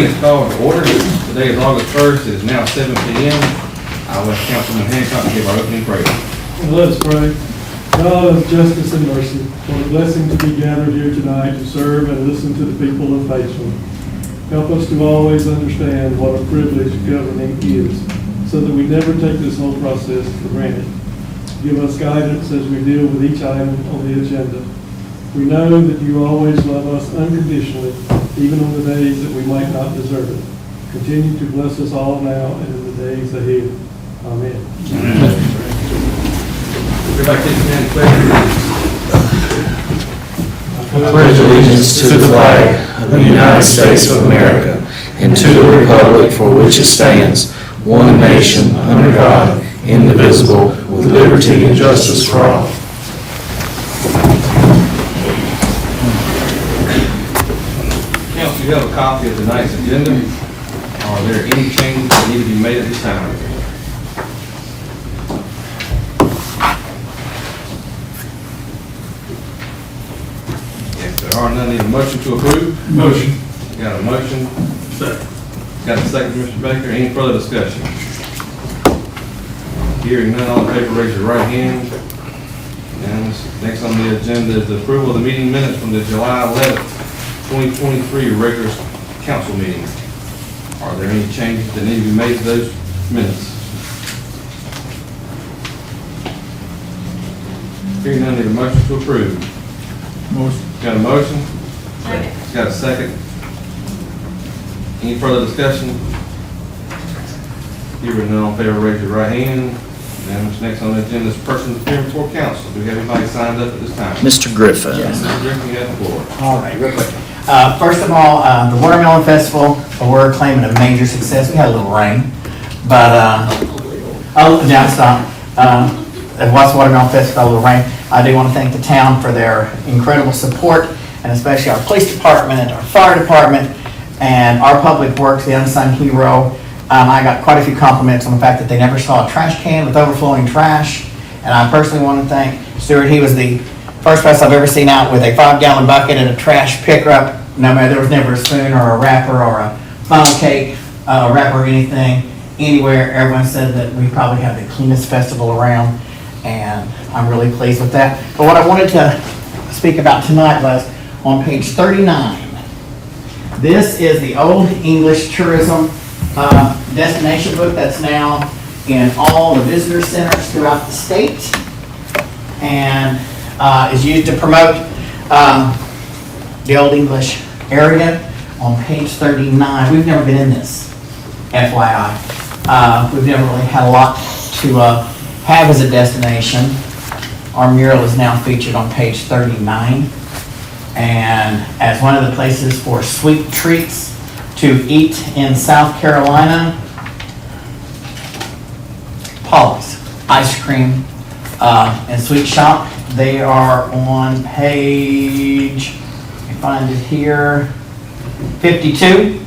is called to order. Today is August 1st. It is now 7 p.m. I will have Councilman Hancock give our opening prayer. Let us pray. God of justice and mercy, for the blessing to be gathered here tonight to serve and listen to the people of Batesville. Help us to always understand what a privilege governing is, so that we never take this whole process for granted. Give us guidance as we deal with each item on the agenda. We know that you always love us unconditionally, even on the days that we might not deserve it. Continue to bless us all now and in the days ahead. Amen. Everybody take your hand, pledge. I pledge allegiance to the flag of the United States of America and to the republic for which it stands, one nation, under God, indivisible, with liberty and justice for all. Council, you have a copy of tonight's agenda. Are there any changes that need to be made at this time? If there are none, need a motion to approve? Motion. Got a motion? Second. Got a second, Mr. Baker. Any further discussion? Hearing none, all in favor, raise your right hand. And next on the agenda is the approval of the meeting minutes from the July 11th, 2023 regular council meeting. Are there any changes that need to be made to those minutes? Hearing none, need a motion to approve. Motion. Got a motion? Second. Got a second? Any further discussion? Hearing none, all in favor, raise your right hand. And what's next on the agenda is persons appearing before council. Do we have anybody signed up at this time? Mr. Griffin. Mr. Griffin, you have the floor. All right, real quick. First of all, the Watermelon Festival, we're claiming a major success. We had a little rain, but, now stop. It was Watermelon Festival, a little rain. I do want to thank the town for their incredible support, and especially our police department and our fire department and our public works, the unsung hero. I got quite a few compliments on the fact that they never saw a trash can with overflowing trash. And I personally want to thank Stuart. He was the first person I've ever seen out with a 5-gallon bucket and a trash picker-up. No matter, there was never a spoon or a wrapper or a funnel cake wrapper or anything anywhere. Everyone said that we probably have the cleanest festival around, and I'm really pleased with that. But what I wanted to speak about tonight was on page 39. This is the Old English Tourism destination book that's now in all the visitor centers throughout the state, and is used to promote the Old English area. On page 39, we've never been in this, FYI. We've never really had a lot to have as a destination. Our mural is now featured on page 39, and as one of the places for sweet treats to eat in South Carolina, Polly's Ice Cream and Sweet Shop. They are on page, let me find it here, 52.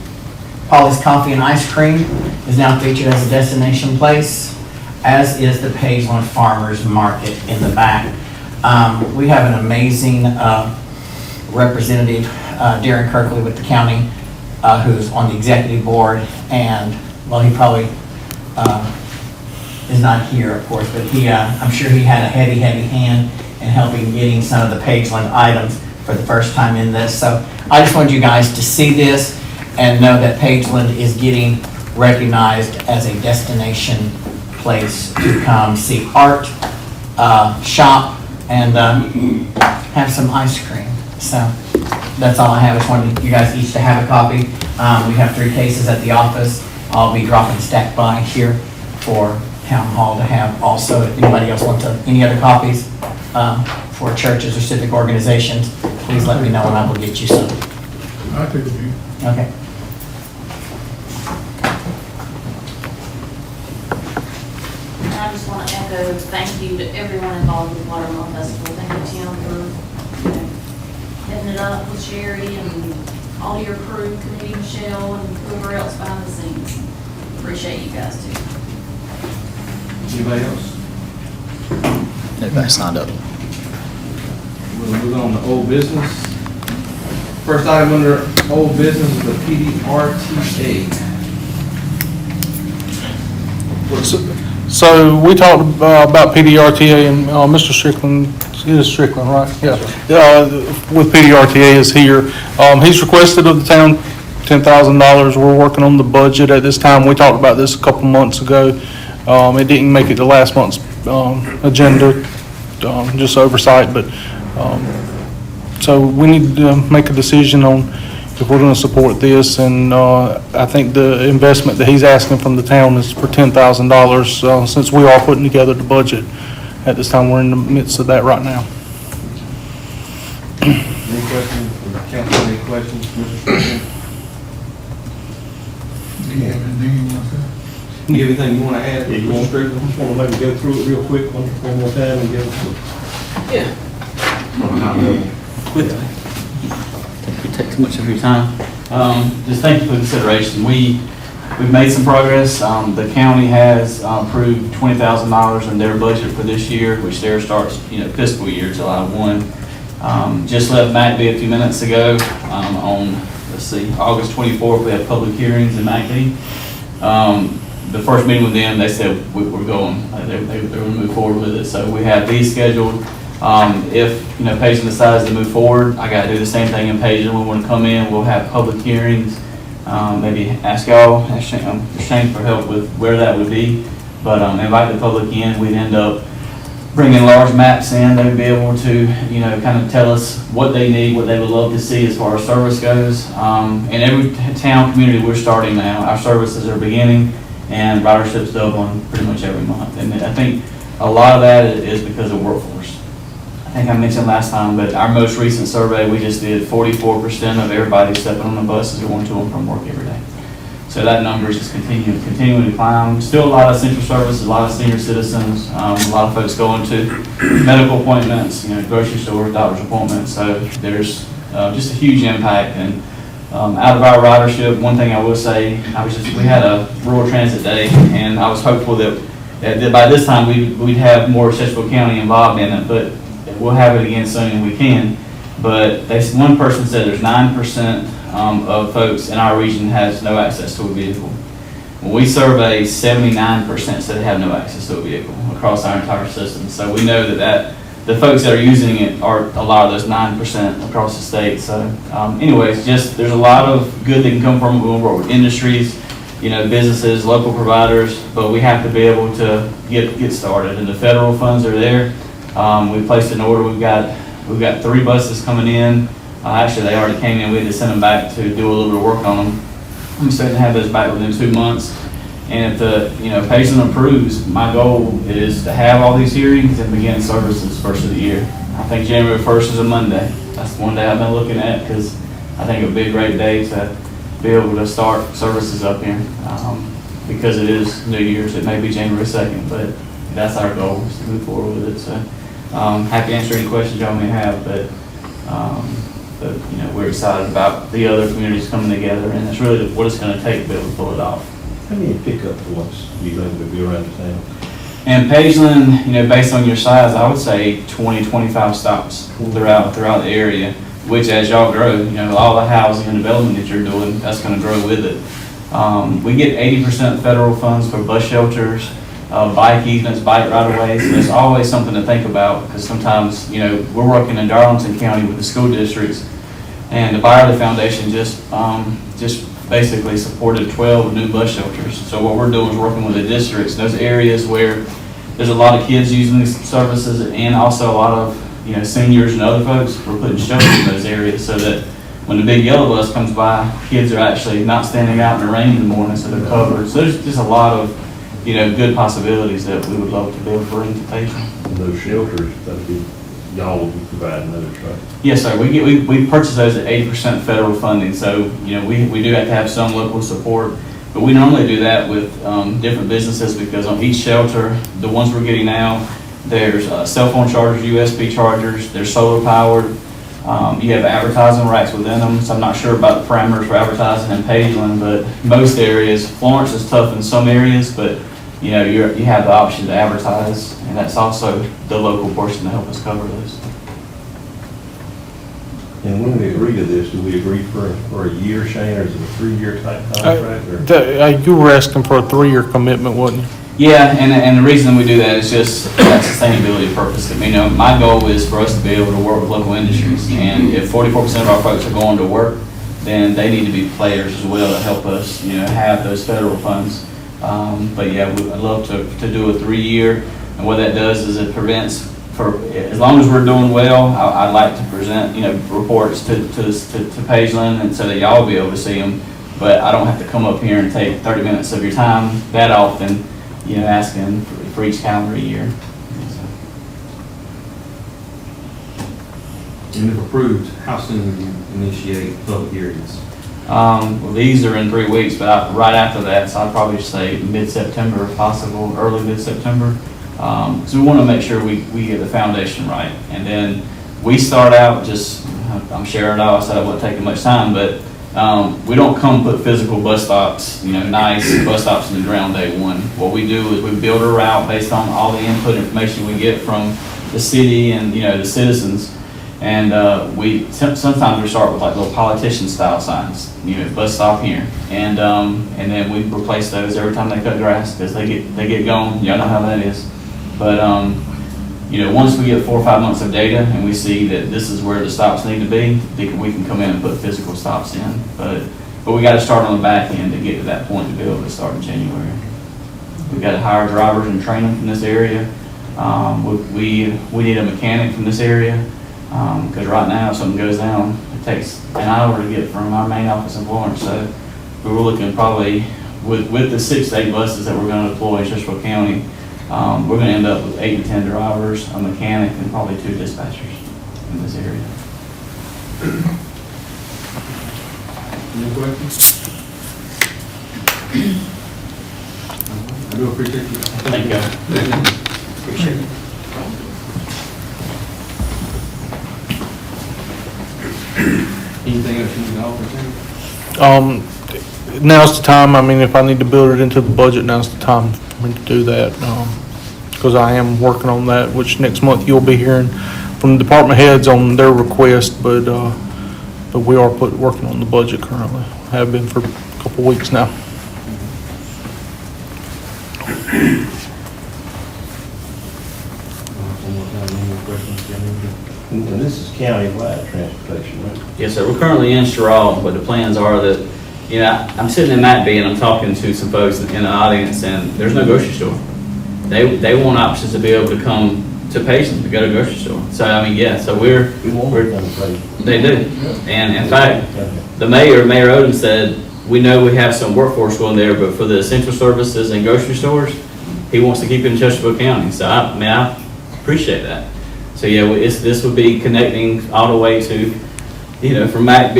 Polly's Coffee and Ice Cream is now featured as a destination place, as is the Pageland Farmers Market in the back. We have an amazing representative, Darren Kirkley with the county, who's on the executive board, and, well, he probably is not here, of course, but he, I'm sure he had a heavy hand in helping getting some of the Pageland items for the first time in this. So I just wanted you guys to see this and know that Pageland is getting recognized as a destination place to come see art, shop, and have some ice cream. So that's all I have. I just wanted you guys each to have a copy. We have 3 cases at the office. I'll be dropping a stack by here for town hall to have also. If anybody else wants any other copies for churches or civic organizations, please let me know and I will get you some. I'll take a few. Okay. I just want to echo thank you to everyone involved with Watermelon Festival. Thank you, Tim, for heading it up with Sherry and all your crew, committee, Michelle, and whoever else behind the scenes. Appreciate you guys too. Anybody else? Everybody signed up. We'll move on to old business. First item under old business is the PDRTA. So we talked about PDRTA and Mr. Strickland, it is Strickland, right? Yeah. With PDRTA is here. He's requested of the town $10,000. We're working on the budget at this time. We talked about this a couple months ago. It didn't make it to last month's agenda, just oversight, but so we need to make a decision on if we're going to support this, and I think the investment that he's asking from the town is for $10,000, since we are putting together the budget at this time. We're in the midst of that right now. Any questions from the council? Any questions, Mr. Strickland? You have anything you want to add, Mr. Strickland? Just want to maybe go through it real quick one more time and give us Quickly. We take too much of your time. Just thank you for the consideration. We've made some progress. The county has approved $20,000 in their budget for this year, which their starts, fiscal year, July 1. Just left MACD a few minutes ago. On, August 24th, we have public hearings in MACD. The first meeting with them, they said we're going. They're going to move forward with it. So we have these scheduled. If, Pageland decides to move forward, I got to do the same thing in Pageland. We want to come in, we'll have public hearings, maybe ask y'all, Shane for help with where that would be, but invite the public in. We'd end up bringing large maps in. They would be able to, kind of tell us what they need, what they would love to see as far as service goes. In every town community we're starting now, our services are beginning, and ridership's doubling pretty much every month. And I think a lot of that is because of workforce. I think I mentioned last time, but our most recent survey we just did, 44% of everybody stepping on the bus is going to and from work every day. So that number is just continuing to climb. Still a lot of essential services, a lot of senior citizens, a lot of folks going to medical appointments, grocery stores, doctor's appointments. So there's just a huge impact. And out of our ridership, one thing I will say, we had a rural transit day, and I was hopeful that by this time we'd have more Chesterfield County involved in it, but we'll have it again soon and we can. But one person said there's 9% of folks in our region has no access to a vehicle. When we survey, 79% said they have no access to a vehicle across our entire system. So we know that the folks that are using it are a lot of those 9% across the state. So anyways, there's a lot of good that can come from it. We work with industries, businesses, local providers, but we have to be able to get started. And the federal funds are there. We placed an order. We've got 3 buses coming in. Actually, they already came in. We had to send them back to do a little bit of work on them. I'm expecting to have those back within 2 months. And if the Pageland approves, my goal is to have all these hearings and begin services first of the year. I think January 1st is a Monday. That's the one day I've been looking at because I think it'd be a great day to be able to start services up here. Because it is New Year's, it may be January 2nd, but that's our goal, is to move forward with it. So happy to answer any questions y'all may have, but we're excited about the other communities coming together, and it's really what it's going to take to be able to pull it off. How many pickup points do you think would be around the town? And Pageland, based on your size, I would say 20, 25 stops throughout the area, which as y'all grow, all the housing and development that you're doing, that's going to grow with it. We get 80% federal funds for bus shelters, bike easements, bike right-of-ways, and it's always something to think about because sometimes, we're working in Darlington County with the school districts, and the Byerly Foundation just basically supported 12 new bus shelters. So what we're doing is working with the districts, those areas where there's a lot of kids using these services and also a lot of, seniors and other folks. We're putting shelters in those areas so that when the big yellow bus comes by, kids are actually not standing out in the rain in the morning, so they're covered. So there's just a lot of good possibilities that we would love to be able to bring to Pageland. And those shelters, y'all will be providing those, right? Yes, sir. We purchase those at 80% federal funding. So, we do have to have some local support, but we normally do that with different businesses because on each shelter, the ones we're getting now, there's cell phone chargers, USB chargers, they're solar powered. You have advertising racks within them, so I'm not sure about the parameters for advertising in Pageland, but most areas, Florence is tough in some areas, but you have the option to advertise, and that's also the local portion to help us cover those. And when we agree to this, do we agree for a year, Shane, or is it a 3-year type contract? Or? You were asking for a 3-year commitment, wasn't you? Yeah, and the reason we do that is just for that sustainability purpose. You know, my goal is for us to be able to work with local industries, and if 44% of our folks are going to work, then they need to be players as well to help us, you know, have those federal funds. But yeah, I'd love to do a 3-year, and what that does is it prevents, for as long as we're doing well, I'd like to present, you know, reports to Pageland, and so that y'all will be able to see them. But I don't have to come up here and take 30 minutes of your time that often, you know, asking for each calendar year. And if approved, how soon will you initiate public hearings? Well, these are in 3 weeks, but right after that, so I'd probably say mid-September if possible, early mid-September. So we want to make sure we get the foundation right. And then we start out just, I'm sharing it all, so it wasn't taking much time, but we don't come put physical bus stops, you know, nice bus stops in the ground day one. What we do is we build a route based on all the input information we get from the city and, you know, the citizens. And sometimes we start with like little politician style signs, you know, bus stop here. And then we replace those every time they cut grass because they get going. Y'all know how that is. But you know, once we get 4 or 5 months of data and we see that this is where the stops need to be, we can come in and put physical stops in. But we got to start on the back end to get to that point to be able to start in January. We got to hire drivers and train them from this area. We need a mechanic from this area because right now if something goes down, it takes an hour to get from our main office in Florence. So we were looking probably with the 6 to 8 buses that we're going to deploy in Chesterfield County. We're going to end up with 8 to 10 drivers, a mechanic, and probably 2 dispatchers in this area. Any questions? I do appreciate you. Thank you. Appreciate it. Anything else you need to offer, Tim? Now's the time, I mean, if I need to build it into the budget, now's the time for me to do that. Because I am working on that, which next month you'll be hearing from the department heads on their request, but we are working on the budget currently. Have been for a couple weeks now. One more time, any more questions, Jimmy? And this is county-wide transportation, right? Yes, sir. We're currently in Sherrall, but the plans are that, you know, I'm sitting in Matt B and I'm talking to some folks in the audience, and there's no grocery store. They want options to be able to come to Payson to go to a grocery store. So I mean, yeah. So We want to come to play. they do, and in fact, the Mayor Odom said we know we have some workforce going there, but for the essential services and grocery stores, he wants to keep it in Chesterfield County. So I appreciate that. So yeah, this would be connecting all the way to, you know, from MacB,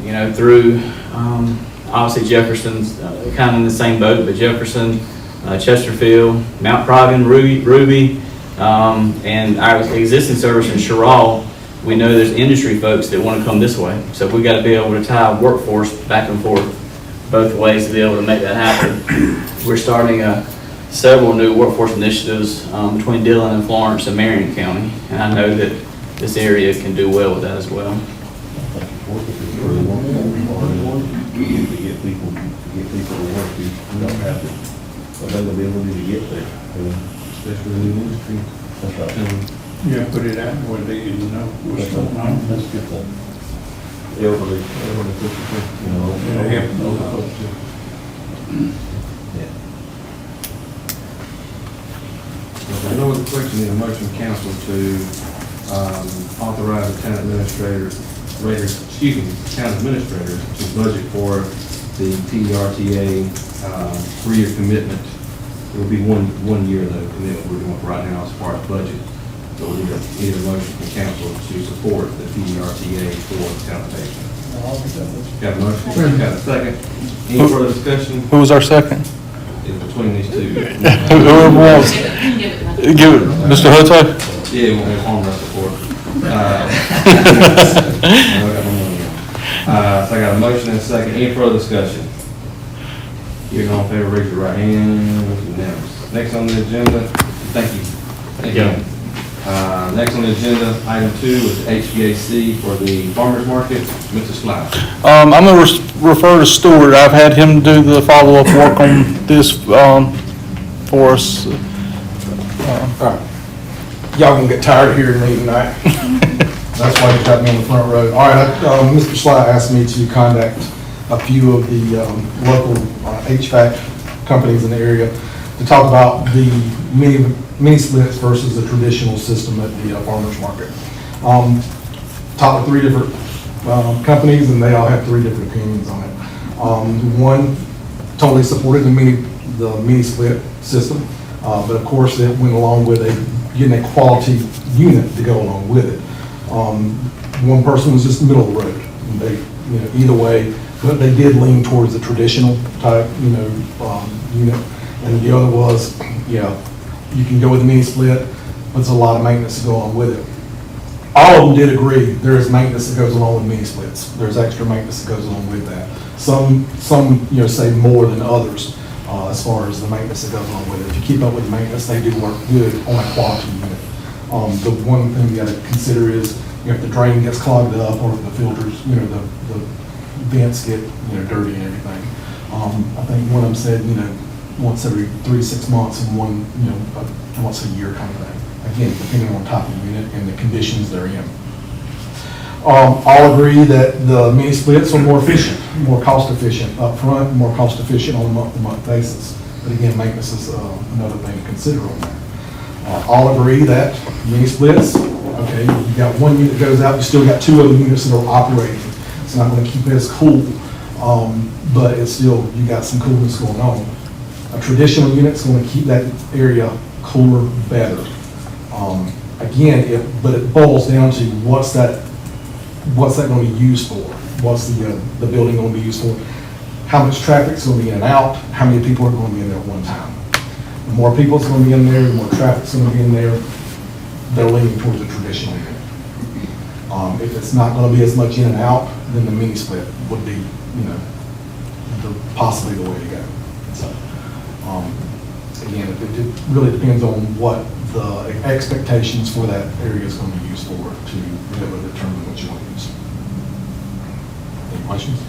you know, through obviously Jefferson's kind of in the same boat, but Jefferson, Chesterfield, Mount Providence, Ruby, and our existing service in Sherrall. We know there's industry folks that want to come this way, so we got to be able to tie workforce back and forth both ways to be able to make that happen. We're starting several new workforce initiatives between Dillon and Florence and Marion County, and I know that this area can do well with that as well. To get people to work, you don't have the availability to get there. Especially in the industry. That's right. Yeah, put it out where they didn't know what's going on. That's a good thing. Elderly people, you know. It'll help those folks too. Yeah. I know the question in the motion council to authorize the town administrator, town administrator to budget for the TRTA 3-year commitment. It will be one year though commitment we're doing right now as far as budget. So we need a motion from council to support the TRTA for the town of Payson. Got a motion? Got a second? Any further discussion? Who was our second? It's between these two. Whoever was. Give it, Mr. Hutto? Yeah, we'll have arm wrestle for it. So I got a motion and a second. Any further discussion? Hearing all in favor, raise your right hand. Unanimous. Next on the agenda, thank you. Thank you. Next on the agenda, item 2 is the HVAC for the farmer's market. Mr. Sly. I'm gonna refer to Stewart. I've had him do the follow-up work on this, for us. Y'all gonna get tired of hearing me tonight. That's why you got me on the front row. All right, Mr. Sly asked me to contact a few of the local HVAC companies in the area to talk about the mini splits versus the traditional system at the farmer's market. Talked with 3 different companies, and they all have 3 different opinions on it. One totally supported the mini split system, but of course it went along with getting a quality unit to go along with it. One person was just middle of the road. And they, either way, but they did lean towards the traditional type, unit. And the other was, you can go with the mini split, but it's a lot of maintenance to go along with it. All of them did agree there is maintenance that goes along with mini splits. There's extra maintenance that goes along with that. Some say more than others as far as the maintenance that goes along with it. If you keep up with the maintenance, they do work good on a quality unit. The one thing you got to consider is if the drain gets clogged up or if the filters, the vents get dirty and everything. I think one of them said once every 3 to 6 months and one once a year kind of thing. Again, depending on type of unit and the conditions they're in. All agree that the mini splits are more efficient, more cost efficient up front, more cost efficient on a month-to-month basis. But again, maintenance is another thing to consider on that. All agree that mini splits, okay, you got one unit goes out, you still got 2 other units that are operating. It's not going to keep it as cool, but it's still, you got some coolness going on. A traditional unit's going to keep that area cooler better. Again, but it boils down to what's that going to be used for? What's the building going to be used for? How much traffic's going to be in and out? How many people are going to be in there at one time? The more people's going to be in there, the more traffic's going to be in there, they're leaning towards the traditional unit. If it's not going to be as much in and out, then the mini split would be, possibly the way to go. So, again, it really depends on what the expectations for that area is going to be used for to be able to determine what you want to use. Any questions?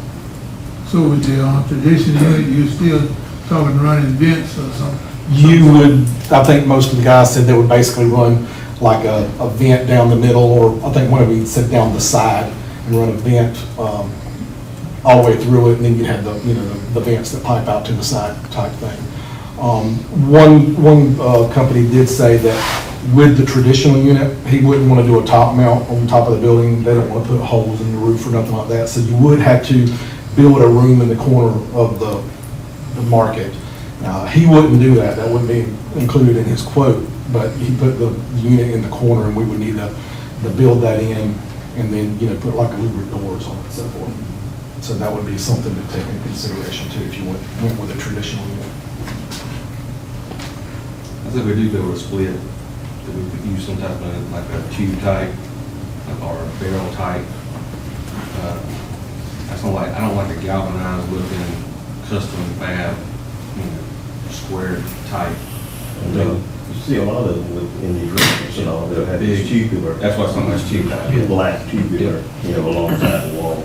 So with the traditional unit, you still talking running vents or something? You would, I think most of the guys said they would basically run like a vent down the middle, or I think one of them said down the side and run a vent all the way through it, and then you have the vents that pipe out to the side type thing. One company did say that with the traditional unit, he wouldn't want to do a top mount on top of the building. They don't want to put holes in the roof or nothing like that. So you would have to build a room in the corner of the market. He wouldn't do that. That wouldn't be included in his quote, but he put the unit in the corner, and we would need to build that in and then, put like louvered doors on it and so forth. So that would be something to take into consideration too if you went with a traditional unit. I think we do go with a split, that we could use some type of, like a tube type, or a barrel type. I don't like a galvanized looking custom fab, square type. You see a lot of them in these rooms, they'll have these tubular. That's why some of that's tubular. Black tubular, alongside the wall.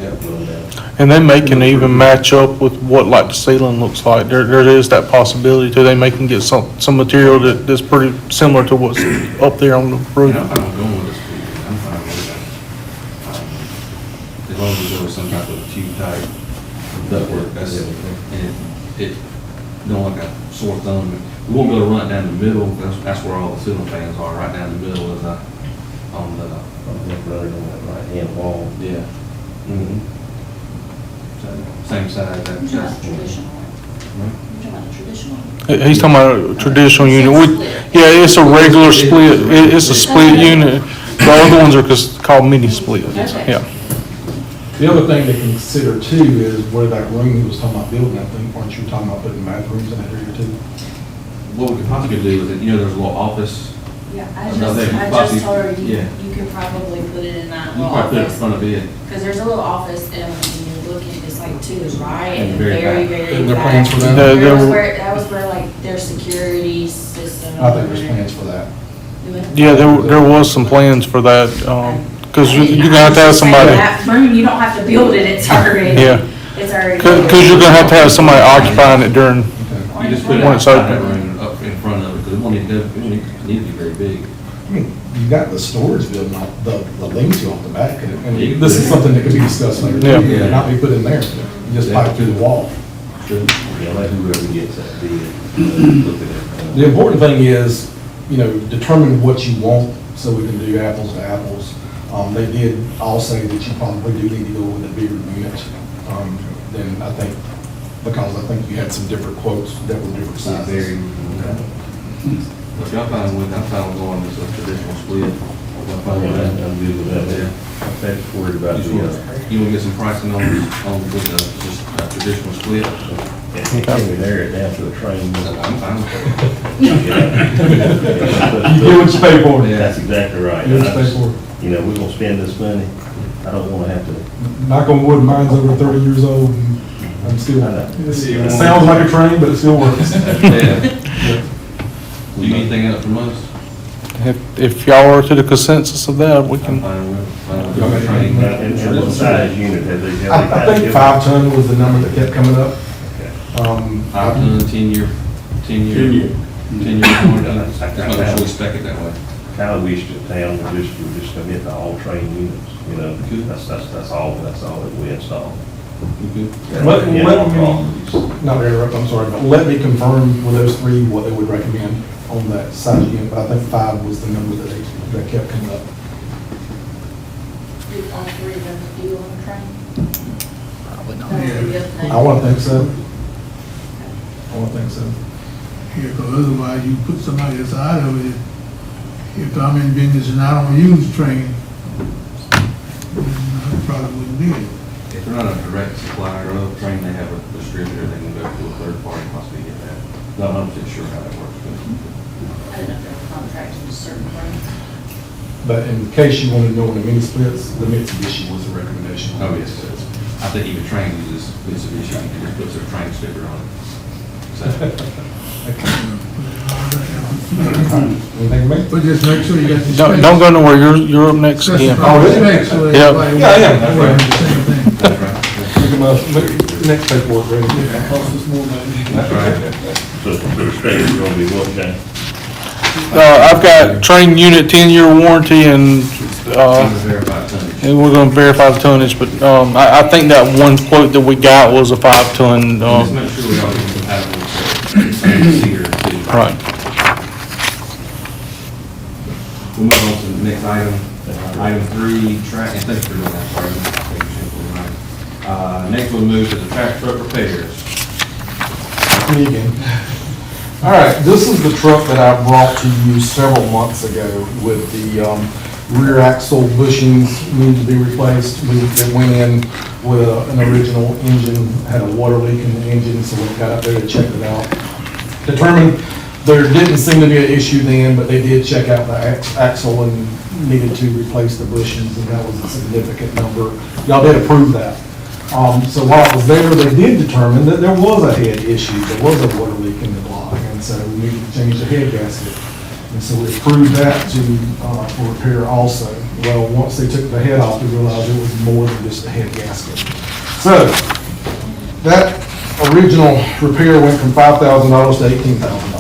And they may can even match up with what like the ceiling looks like. There is that possibility too. They may can get some material that's pretty similar to what's up there on the roof. I'm fine going with this, I'm fine with that. As long as there was some type of tube type ductwork, that's it. And it don't like a sore thumb. We won't be able to run it down the middle, that's where all the ceiling fans are, right down the middle is on the. Running on that right-hand wall. Yeah. Mm-hmm. Same side, You're talking about traditional. You're talking about traditional. He's talking about a traditional unit. Yeah, it's a regular split. It's a split unit. The other ones are called mini split. Okay. Yeah. The other thing to consider too is where that room he was talking about building, I think, weren't you talking about putting bathrooms in that area too? What we could possibly do is that, there's a little office. Yeah, I Another just told her yeah. you could probably put it in that You little probably put it in office. front of it. Because there's a little office, and when you look at this, like, to the right, And and very very, back. very Isn't there back. plans for that? There That were- was where like, their security system. I think there's plans for that. Yeah, there was some plans for that, because you're gonna have to have somebody, Room, you don't have to build it, it's already, yeah, it's already. because you're gonna have to have somebody occupying it during, You just put it When it's outside that open. room up in front of it, because it won't need to be very big. I mean, you got the storage building off, the lean-to off the back, and this is something that could be discussed later. Yeah. It Not be put in there, you just pipe through the wall. Yeah, let whoever gets that bid, look at it. The important thing is, determine what you want, so we can do apples to apples. They did all say that you probably do need to go with a bigger unit, then I think, because I think you had some different quotes that were different sizes. If y'all fine with, I'm fine with going with a traditional split. Y'all fine with that? I'm good with that. Yeah. I'm just worried about You just the, want- you want to get some pricing with just a traditional split? can we narrow it down to a train? I'm fine with You get what you pay for. That's exactly right. You get what you pay for. We're gonna spend this money, I don't wanna have to, Knock on wood, mine's over 30 years old, and I'm still, it sounds like a train, but it still works. Yeah. Do you need anything else from us? if y'all are to the consensus of that, we I'm can, fine with the train. and what size unit have they? I think 5 ton was the number that kept coming up. Okay. 5 ton, 10-year warranty. Just make sure we spec it that way. Kind of wish the town would just commit to all train units, that's all that we install. You good? Let me, Yeah, not to interrupt, I'm sorry, but let me confirm with those 3 what they would recommend on that size unit, but I think 5 was the number that kept coming up. Do all three of them do on the train? Probably not. That would be the other thing. I want to think so. I want to think so. Yeah, because otherwise you put somebody that's out of it. If I'm in business and I don't use train, then I probably wouldn't need it. If they're not a direct supplier of train, they have a distributor, they can go to a third party, possibly get that. Not 100% sure how that works, but. I didn't know if they were contracted to certain brands. But in case you want to know on the mini splits, the Mitsubishi was the recommendation. Oh, yes. I think even train uses Mitsubishi, you just put their train sticker on it. Anything to make? But just make sure you got the. don't go nowhere, you're up next again. Oh, really? Specs, so Yeah. everybody Yeah, yeah. will wear the same thing. That's right. Next paperwork ready. That's right. So the spec is gonna be what, Jane? I've got train unit 10-year warranty and, Verified tonnage. and we're gonna verify the tonnage, but, I think that one quote that we got was a 5-ton, Just make sure we all get compatible with the same cedar too. right. We'll move on to the next item, item 3, track, and thanks for doing that, sorry. Next we'll move to the track truck repairs. Me again. All right, this is the truck that I brought to you several months ago with the rear axle bushings need to be replaced. It went in with an original engine, had a water leak in the engine, so we got up there to check it out. Determined there didn't seem to be an issue then, but they did check out the axle and needed to replace the bushings, and that was a significant number. Y'all did approve that. So while I was there, they did determine that there was a head issue, there was a water leak in the block, and so we needed to change the head gasket. And so we approved that for repair also. Well, once they took the head off, we realized it was more than just a head gasket. So, that original repair went from $5,000 to $18,000.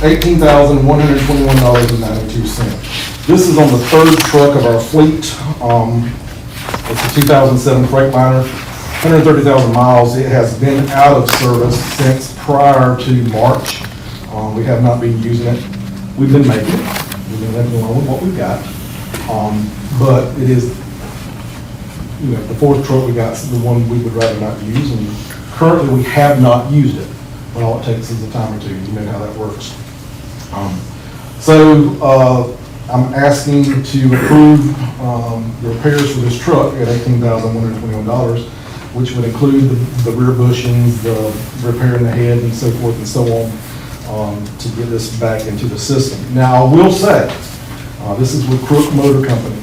$18,121.92. This is on the 3rd truck of our fleet. It's a 2007 Freightliner, 130,000 miles. It has been out of service since prior to March. We have not been using it. We've been making it. We've been living along with what we've got. But it is, the 4th truck we got is the one we would rather not use. And currently, we have not used it. But all it takes is a time or two. You know how that works. I'm asking to approve the repairs for this truck at $18,121, which would include the rear bushings, the repairing the head and so forth and so on, to get this back into the system. Now, I will say, this is with Crook Motor Company.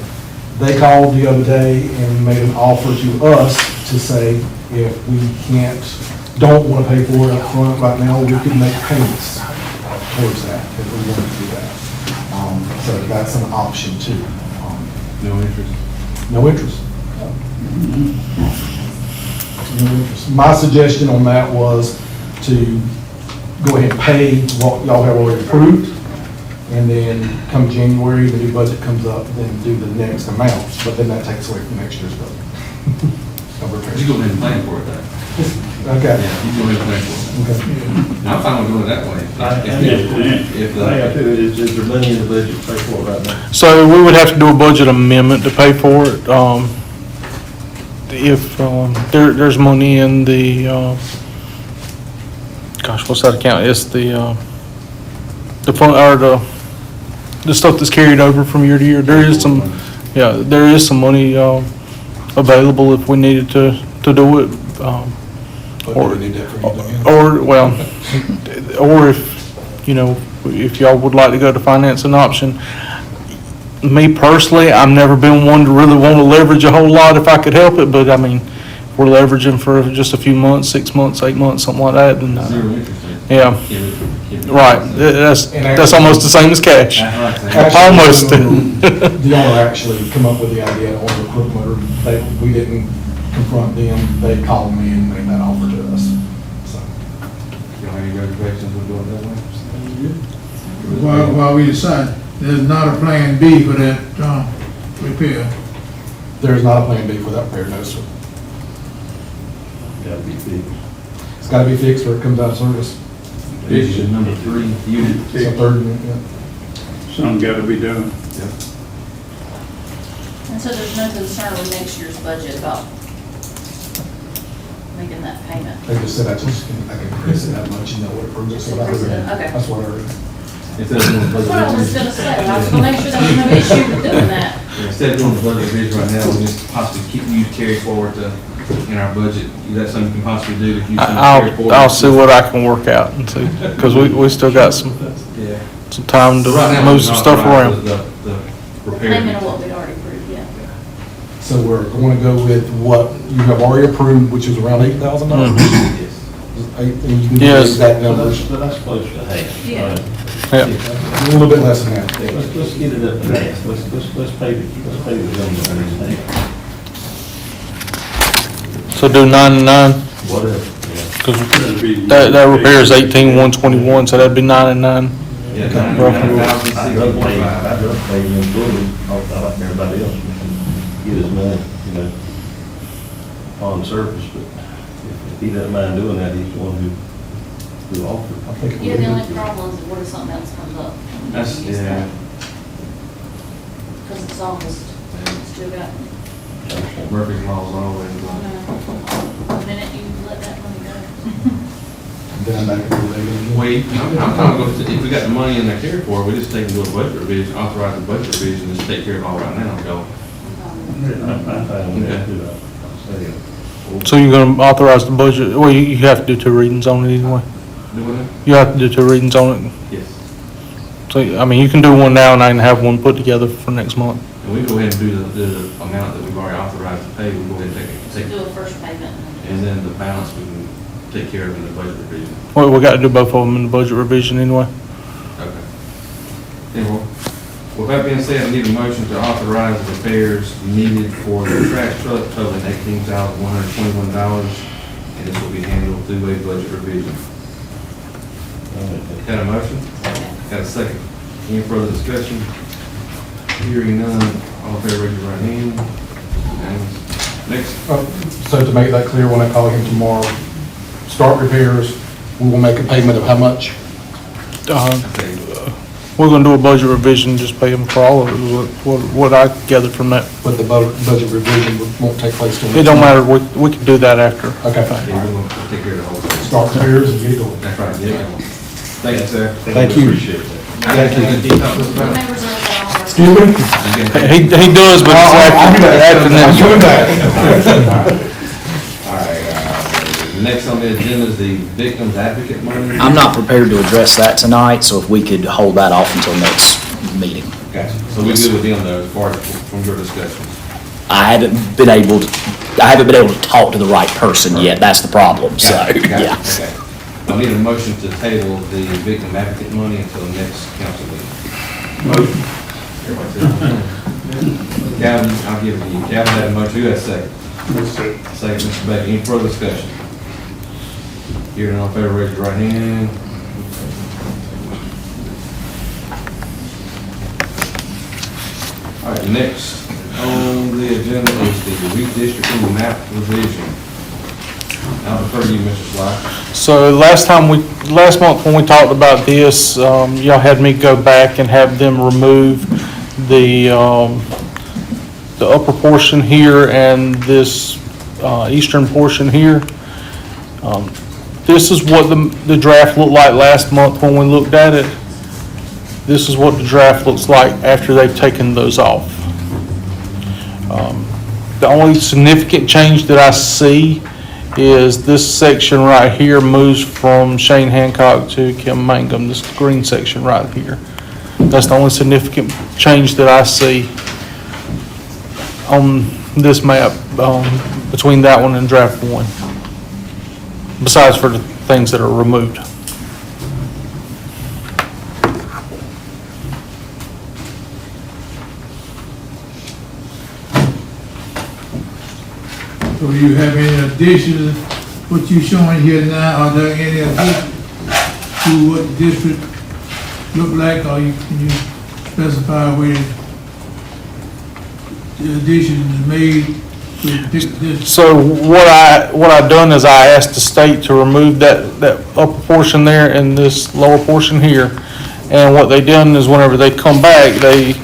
They called the other day and made an offer to us to say if we don't want to pay for it up front right now, we could make payments towards that if we wanted to do that. So that's an option too. No interest. No interest. No interest. My suggestion on that was to go ahead and pay what y'all have already approved, and then come January, the new budget comes up, then do the next amount, but then that takes away from next year's budget. Of repairs. You go ahead and plan for it though. Okay. Yeah, you go ahead and plan for it. Okay. I'm fine with doing it that way. If The thing I the, do is there money in the budget to pay for it right now? So we would have to do a budget amendment to pay for it. If there's money in the, gosh, what's that account? It's the fund, or the stuff that's carried over from year to year. There is some, yeah, there is some money available if we needed to do it. But do we need that for you to do? Or, well, or if, you know, if y'all would like to go to finance an option. Me personally, I've never been one to really want to leverage a whole lot if I could help it, but I mean, if we're leveraging for just a few months, 6 months, 8 months, something like that, then, zero interest. yeah, right. That's almost the same as cash. Actually, Almost. The owner actually come up with the idea to order equipment, or we didn't confront them, they called me and made that offer to us, so. You have any reservations with doing it that way? While we decide, there's not a plan B for that, repair. There's not a plan B for that repair, no, sir. Gotta be fixed. It's gotta be fixed or it comes out of service. Vision number 3, unit. It's a third unit, yeah. Something gotta be done. And so there's no concern with next year's budget about making that payment? They just said I can increase it that much and that would approve it. Just So that increase was- it, okay. That's what I heard. Instead of doing the That's what I was budget gonna say, I was gonna make sure there was no issue with doing that. revision, instead of doing the budget revision right now, we just possibly keep you carry forward to, in our budget. Is that something you can possibly do if you carry forward? I'll see what I can work out and see, because we still got some Yeah. time to So right now, move we're some not stuff authorized around. The repair. Payment of what we'd already approved, yeah. So we're going to go with what you have already approved, which is around $8,000. Yes. And you can Yes. use that numbers, But that's close to half. Yeah. Yeah. a little bit less than that. Let's get it up to half. Let's pay the government half. So do 9 and 9, Whatever, yeah. because That'd be- that repairs 18,121, so that'd be 9 and 9. Yeah, I'd rather pay, 9,060.5. I'd rather pay the employee, like everybody else, get his money, you know, on the surface, but if he doesn't mind doing that, he's the one who offered. I think it Yeah, would the be only good. problem is what if something else comes up? That's, yeah. Because it's August, it's still got, Murphy's Law is always, the minute you let that money go. Then I'm back to the regular. wait, I'm kind of, if we got the money in there carry forward, we just take and do a budget revision, authorize the budget revision, just take care of it all right now and go. I'm fine with that too, I'll say. So you're gonna authorize the budget, well, you have to do 2 readings on it anyway. Doing it? You have to do 2 readings on it. Yes. So, I mean, you can do one now and I can have one put together for next month. And we go ahead and do the amount that we've already authorized to pay, we go ahead and take, Do a first payment. and then the balance we can take care of in the budget revision. Well, we got to do both of them in the budget revision anyway. Okay. Anyway, with that being said, I need a motion to authorize the repairs needed for the trash truck totaling $18,121, and this will be handled through a budget revision. Got a motion? Got a second? Any further discussion? Hearing none, all in favor, raise your right hand. Unanimous. Next. So to make that clear, when I call him tomorrow, start repairs, we will make a payment of how much? Okay. We're gonna do a budget revision, just pay them for all of it, is what I gathered from that. But the budget revision won't take place till. It don't matter, we can do that after. Okay. Yeah, we're gonna take care of the whole thing. Start repairs and get it going. That's right, yeah. Thank you, sir. Thank you. Appreciate that. Members are all. Excuse me? He does, but it's I'll be back. after I'm coming that. back. All right, next on the agenda is the victim's advocate money. I'm not prepared to address that tonight, so if we could hold that off until next meeting. Gotcha. So we good with them though, as far as from your discussions? I haven't been able to talk to the right person yet, that's the problem, so, Gotcha, gotcha, yeah. okay. I need a motion to table the victim advocate money until the next council meeting. Motion. Calvin, I'll give it to you. Calvin had a motion, who has a second? Second, Mr. Becky, any further discussion? Hearing none, all in favor, raise your right hand. All right, next on the agenda is the redistricting map revision. I'll defer to you, Mr. Sly. So last month when we talked about this, y'all had me go back and have them remove the upper portion here and this, eastern portion here. This is what the draft looked like last month when we looked at it. This is what the draft looks like after they've taken those off. The only significant change that I see is this section right here moves from Shane Hancock to Kim Mangum, this green section right here. That's the only significant change that I see on this map, between that one and draft one, besides for the things that are removed. So you have any additions, what you showing here now, are there any additions to what the district look like, or can you specify where the addition is made to the district? So what I done is I asked the state to remove that upper portion there and this lower portion here. And what they done is whenever they come back, they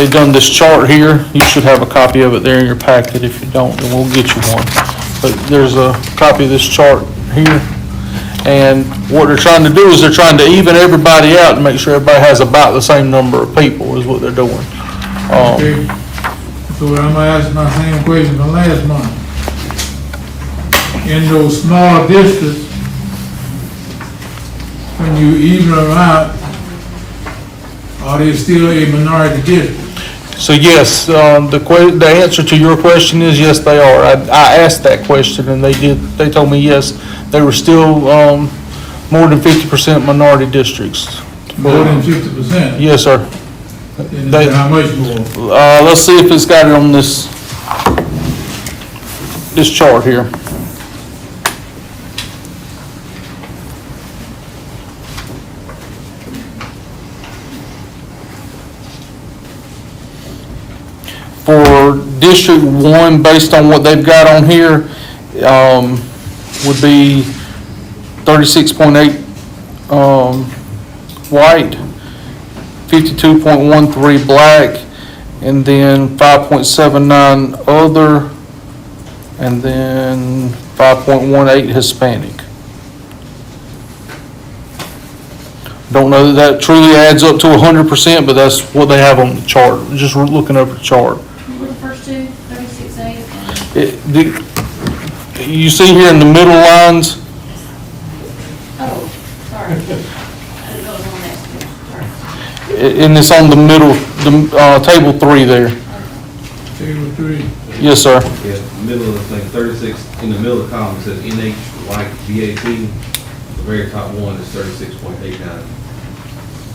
done this chart here. You should have a copy of it there in your packet. If you don't, then we'll get you one. But there's a copy of this chart here. And what they're trying to do is they're trying to even everybody out and make sure everybody has about the same number of people is what they're doing. Okay. So I'm gonna ask my same question from last month. In those small districts, when you even them out, are they still a minority district? So yes, the answer to your question is yes, they are. I asked that question and they told me yes, they were still, more than 50% minority districts. More than 50%? Yes, sir. And how much more? Let's see if it's got it on this chart here. For District 1, based on what they've got on here, would be 36.8 white, 52.13 black, and then 5.79 other, and then 5.18 Hispanic. Don't know that truly adds up to 100%, but that's what they have on the chart, just looking over the chart. What were the first two, 36A? You see here in the middle lines, Oh, sorry. I didn't know it was on the next one, sorry. and it's on the middle, table 3 there. Table 3. Yes, sir. Yeah, middle of the thing, 36, in the middle of the column, it says NH like BAT. The very top one is 36.89.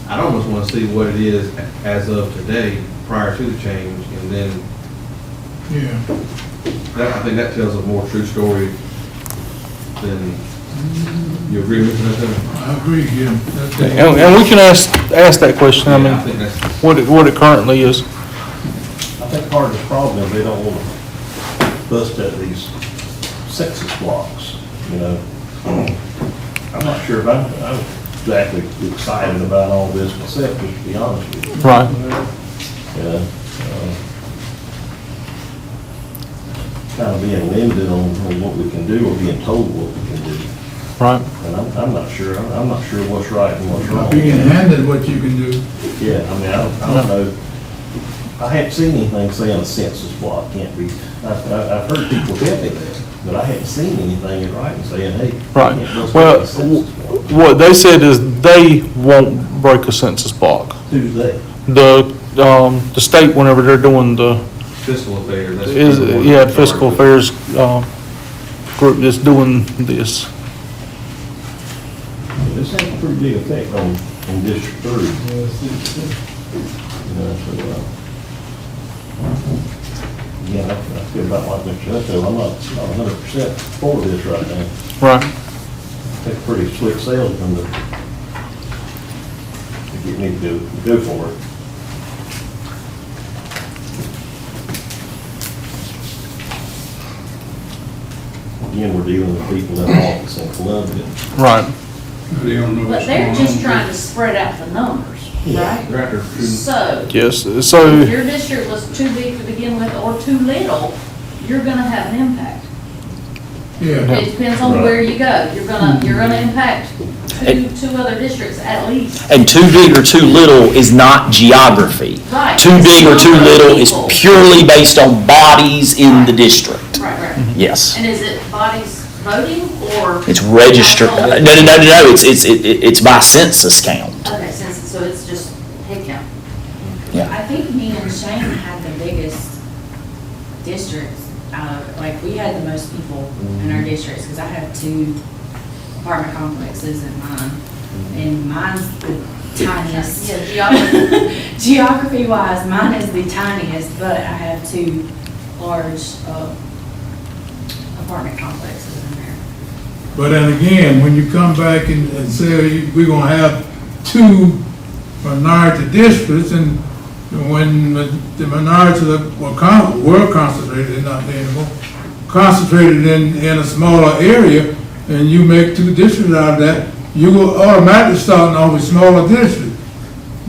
I'd almost want to see what it is as of today, prior to the change, and then Yeah. I think that tells a more true story than, you agree with me? I agree, yeah. And we can ask that question, I I mean, think that's, what it currently is. I think part of the problem is they don't want to bust at these census blocks, you know. I'm not sure if I'm exactly excited about all this myself, just to be honest with you. Right. Yeah. Kind of being limited on what we can do or being told what we can do. Right. And I'm not sure what's right and what's wrong. Being handed what you can do. Yeah, I mean, I don't know. I haven't seen anything saying a census block can't be, I've heard people tell me that, but I haven't seen anything in writing saying, hey. Right. you can't bust Well, a census block. what they said is they won't break a census block. Who's they? The state, whenever they're doing the, fiscal affairs. That's fiscal affairs, group that's doing this. This has a pretty big effect on District 3. You know, so, again, I feel about like Mr. Hutto, I'm not 100% for this right now. Right. Take pretty slick sales from the, if you need to go for it. Again, we're dealing with people in the office in Columbia. Right. They don't know But what's they're going just on. trying to spread out the numbers, right? Right there. So, Yes, if so, your district was too big to begin with or too little, you're gonna have an impact. Yeah, It depends on where you go. You're gonna impact two other districts at least. And too big or too little is not geography. Right. Too big or too little is People. purely based on bodies in the district. Right, right. Yes. And is it bodies voting or? It's registered, no, household? it's by census count. Okay, so it's just head count. I think me and Shane had the biggest districts out of, like, we had the most people in our districts, because I have 2 apartment complexes in mine, and mine's the tiniest. Yeah, geography. Geography-wise, mine is the tiniest, but I have 2 large apartment complexes in there. but then again, when you come back and say we're gonna have 2 minority districts, and when the minorities were concentrated, not there anymore, concentrated in a smaller area, and you make 2 districts out of that, you will automatically starting off with smaller districts.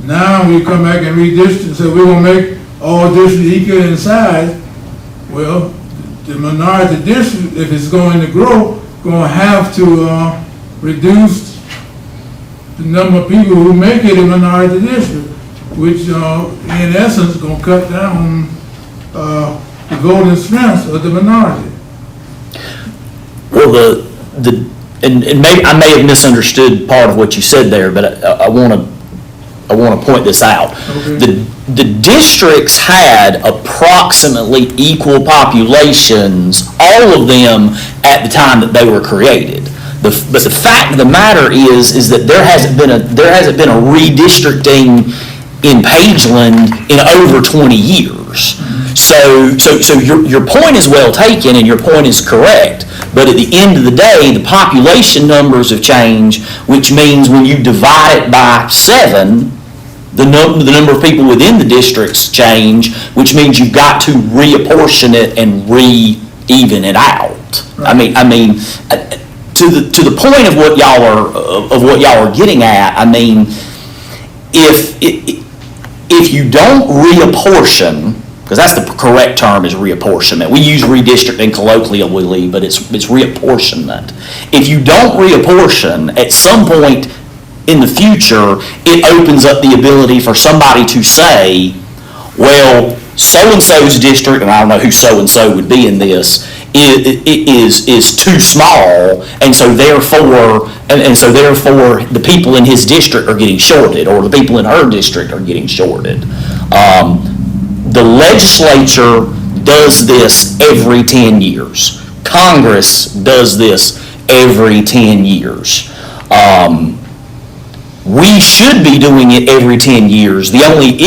Now we come back and redistrict and say we're gonna make all districts equal in size. Well, the minority district, if it's going to grow, gonna have to reduce the number of people who make it a minority district, which in essence gonna cut down the voting strength of the minority. Well, and maybe, I may have misunderstood part of what you said there, but I want to point this out. Okay. The districts had approximately equal populations, all of them, at the time that they were created. But the fact of the matter is that there hasn't been a redistricting in Pageland in over 20 years. So your point is well taken and your point is correct. But at the end of the day, the population numbers have changed, which means when you divide it by 7, the number of people within the districts change, which means you've got to reapportion it and even it out. I mean, to the point of what y'all are getting at, I mean, if you don't reapportion, because that's the correct term, is reapportionment. We use redistricting colloquially, but it's reapportionment. If you don't reapportion, at some point in the future, it opens up the ability for somebody to say, well, so-and-so's district, and I don't know who so-and-so would be in this, is too small, and so therefore the people in his district are getting shorted, or the people in her district are getting shorted. The legislature does this every 10 years. Congress does this every 10 years. We should be doing it every 10 years. The only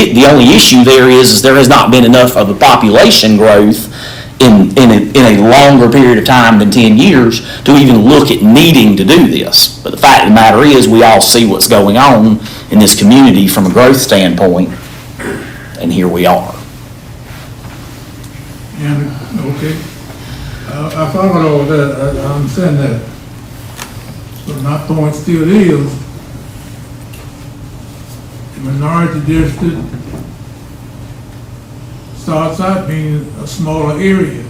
issue there is there has not been enough of a population growth in a longer period of time than 10 years to even look at needing to do this. But the fact of the matter is, we all see what's going on in this community from a growth standpoint, and here we are. And, okay, I followed all that, I understand that. But my point still is, the minority district starts out being a smaller area.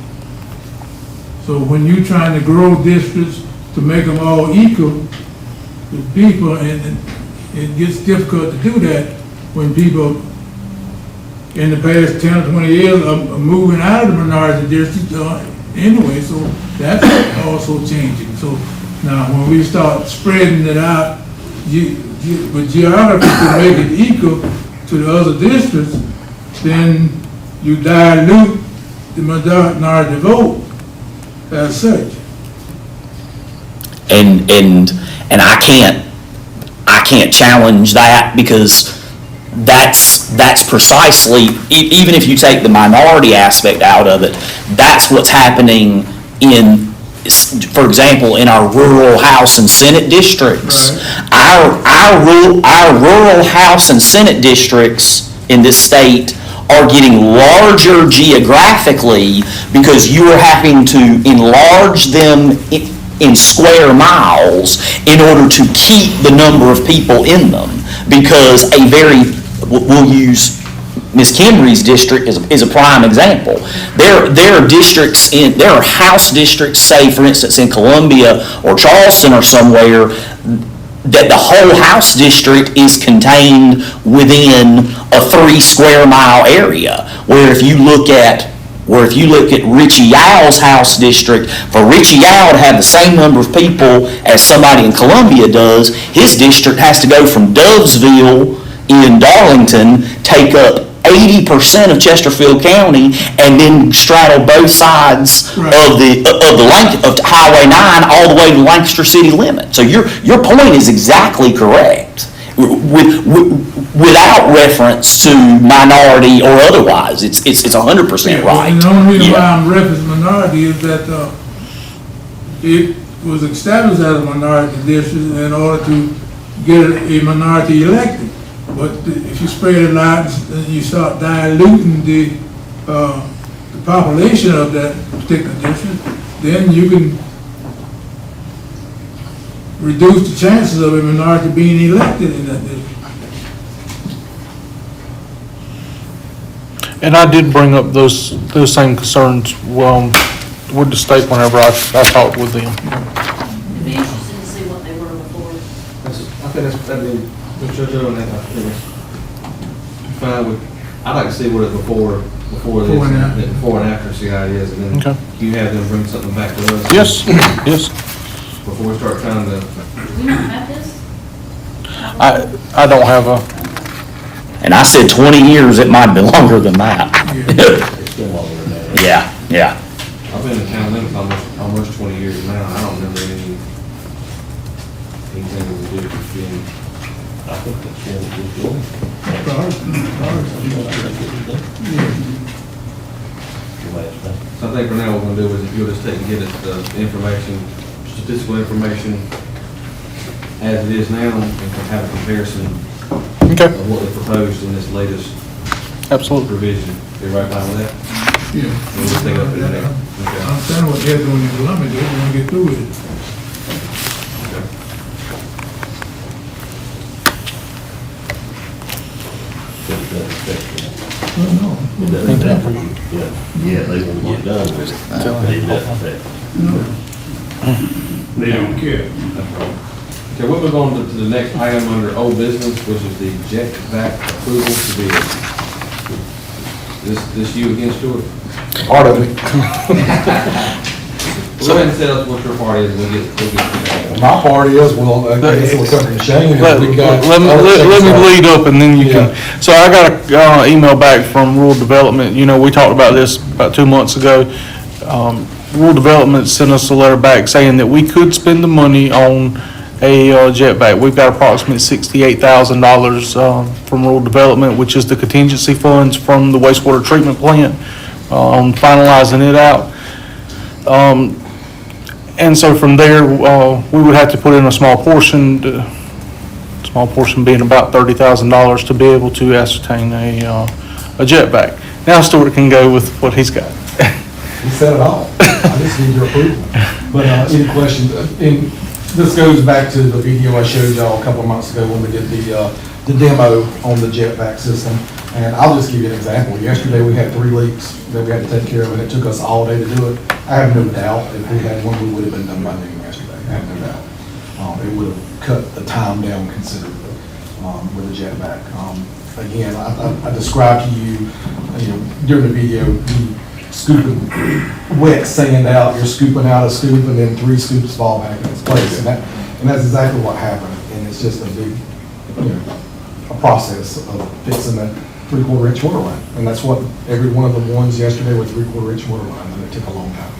So when you're trying to grow districts to make them all equal with people, and it gets difficult to do that when people in the past 10 or 20 years are moving out of the minority district anyway, so that's also changing. So now when we start spreading it out, with geography to make it equal to the other districts, then you dilute the minority vote as such. And I can't challenge that, because that's precisely, even if you take the minority aspect out of it, that's what's happening in, for example, in our rural House and Senate districts. Our rural House and Senate districts in this state are getting larger geographically because you are having to enlarge them in square miles in order to keep the number of people in them. Because we'll use Ms. Kimbrey's district is a prime example. There are districts there are House districts, say for instance in Columbia or Charleston or somewhere, that the whole House district is contained within a 3 square mile area. Where if you look at Richie Yowell's House district, for Richie Yowell to have the same number of people as somebody in Columbia does, his district has to go from Dovesville in Darlington, take up 80% of Chesterfield County, and then straddle both sides of of Highway 9 all the way to Lancaster city limit. So your point is exactly correct. Without reference to minority or otherwise, it's 100% right. And the only reason why Yeah. I'm referencing minority is that it was established as a minority district in order to get a minority elected. But if you spread it out and you start diluting the population of that particular district, then you can reduce the chances of a minority being elected in that district. And I did bring up those same concerns, with the state whenever I talked with them. It'd be interesting to see what they were before. I think that'd be, Judge Owen, I think it's fine with, I'd like to see what it's before this, before and after, see how it is, and then Okay. you have them bring something back to us. Yes, yes. Before we start trying to, Do we not have this? I don't have a, And I said 20 years, it might be longer than that. It's been longer than that. Yeah. I've been in town limits almost 20 years now, I don't remember anything we did with being. I think that's when it was going. Last time. So I think for now, what we're gonna do is if you'll just take and get us the information, statistical information as it is now, and have a comparison okay, of what they proposed in this latest absolutely. revision. Everybody fine with that? Yeah. We'll just take it up in the next. I Okay. understand what they're doing in Columbia, they want to get through with it. It doesn't affect them. No, It doesn't affect them. Yeah, they want to get done with it. It doesn't affect them. They don't care. Okay, we'll move on to the next item under old business, which is the jet vac approval to bid. This you again, Stuart? Part of it. Go ahead and tell us what your part is, and we'll get to that. My part is, well, I guess we're covering Shane. Let me lead up and then you can, so I got a email back from Rural Development, we talked about this about 2 months ago. Rural Development sent us a letter back saying that we could spend the money on a jetback. We've got approximately $68,000 from Rural Development, which is the contingency funds from the wastewater treatment plant, on finalizing it out. And so from there, we would have to put in a small portion being about $30,000 to be able to ascertain a jetback. Now Stuart can go with what he's got. He said it all. I just need your approval. But any questions? And this goes back to the video I showed y'all a couple of months ago when we did the demo on the jetback system. And I'll just give you an example. Yesterday, we had 3 leaks that we had to take care of, and it took us all day to do it. I have no doubt if we had one, we would have been done by noon yesterday. I have no doubt. It would have cut the time down considerably with the jetback. Again, I described to you, during the video, you scooping wet sand out, you're scooping out a scoop, and then 3 scoops fall back in its place. And that's exactly what happened. And it's just a big, a process of fixing that 3/4 inch water line. And that's what every one of the ones yesterday were 3/4 inch water lines, and it took a long time.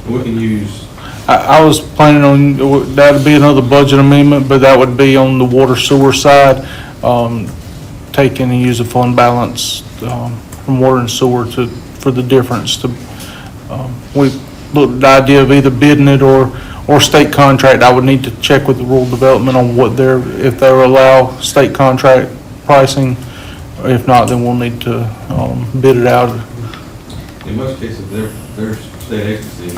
We can use, I was planning on, that'd be another budget amendment, but that would be on the water sewer side. taking and use a fund balance, from water and sewer for the difference to, we looked at the idea of either bidding it or state contract. I would need to check with the rural development on what if they allow state contract pricing. If not, then we'll need to, bid it out. In most cases, their state agency,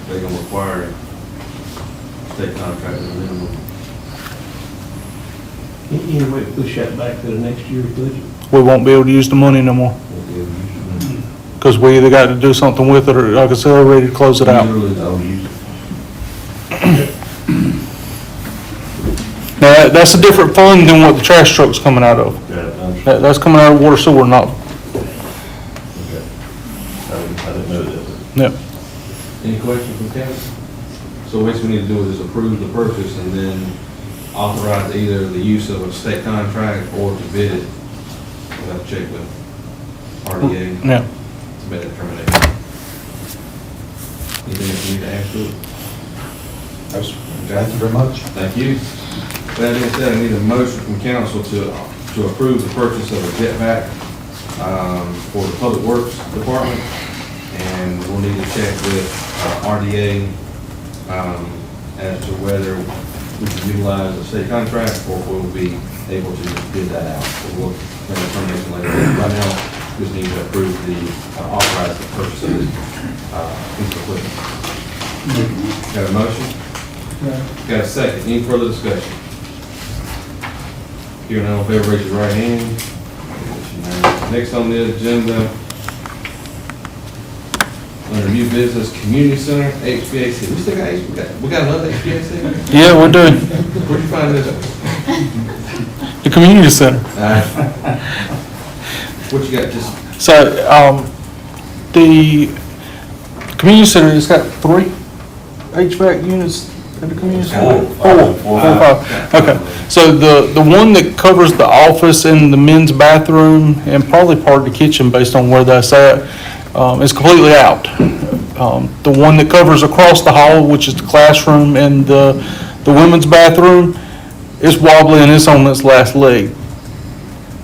they're gonna require state contract as a minimum. Any way to push that back to the next year's budget? We won't be able to use the money no more, because we either got to do something with it, or like I said, we're ready to close it out. Literally, they'll use it. Now, that's a different fund than what the trash truck's coming out of. That's coming out of water sewer, not, I didn't know that. yep. Any questions from council? So what we need to do is approve the purchase and then authorize either the use of a state contract or to bid it. We'll have to check with RDA Yeah. to make that determination. Anything else you need to add to it? Thank you very much. Thank you. That being said, I need a motion from council to approve the purchase of a jetback for the Public Works Department. And we'll need to check with RDA as to whether we can utilize a state contract or if we'll be able to bid that out. So we'll make a determination later. Right now, we just need to approve authorize the purchase of this piece of equipment. Got a motion? Got a second. Any further discussion? Hearing none, all in favor, raise your right hand. Next on the agenda, under new business, community center, HVAC. We still got we got another HVAC? Yeah, we're doing Where'd you find this? the community center. What you got, just, So, the community center has got 3 HVAC units in the community center? Four, five. Okay, so the one that covers the office and the men's bathroom and probably part of the kitchen based on where that's at, is completely out. The one that covers across the hall, which is the classroom and the women's bathroom, is wobbly and it's on its last leg.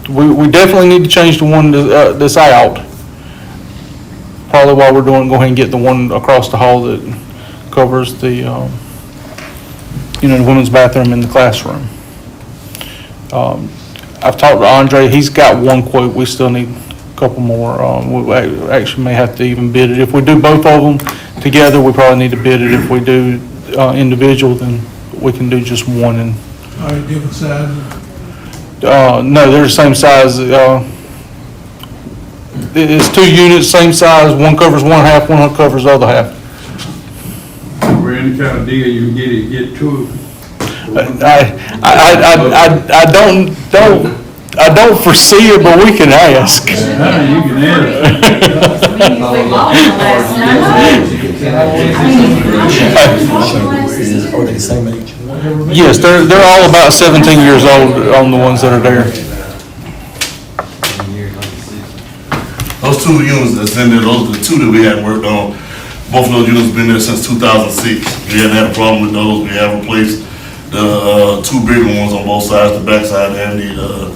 We definitely need to change the one that's out. Probably while we're doing, go ahead and get the one across the hall that covers the, the women's bathroom in the classroom. I've talked to Andre, he's got one quote, we still need a couple more. We actually may have to even bid it. If we do both of them together, we probably need to bid it. If we do individual, then we can do just one. And Are they different sizes? no, they're the same size. It's 2 units, same size. One covers one half, one covers the other half. Or any kind of deal you can get 2. I don't foresee it, but we can ask. You can add it. Are they the same age? Yes, they're all about 17 years old on the ones that are there. Those 2 units that's in there, those are the 2 that we had worked on. Both of those units have been there since 2006. We hadn't had a problem with those. We have replaced the 2 bigger ones on both sides, the back side and the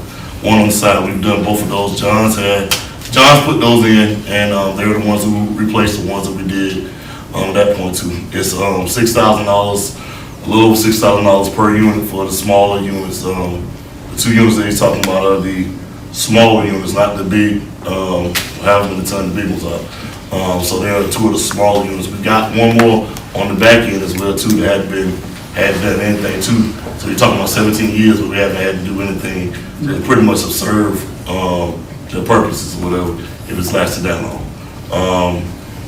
one on the side. We've done both of those. John's put those in, and they were the ones who replaced the ones that we did at that point too. It's $6,000, a little over $6,000 per unit for the smaller units. The 2 units that he's talking about are the smaller units, not the big, having to turn the big ones up. So they are 2 of the smaller units. We got one more on the back end as well too that hadn't done anything too. So you're talking about 17 years, but we haven't had to do anything to pretty much observe the purposes or whatever if it's lasted that long.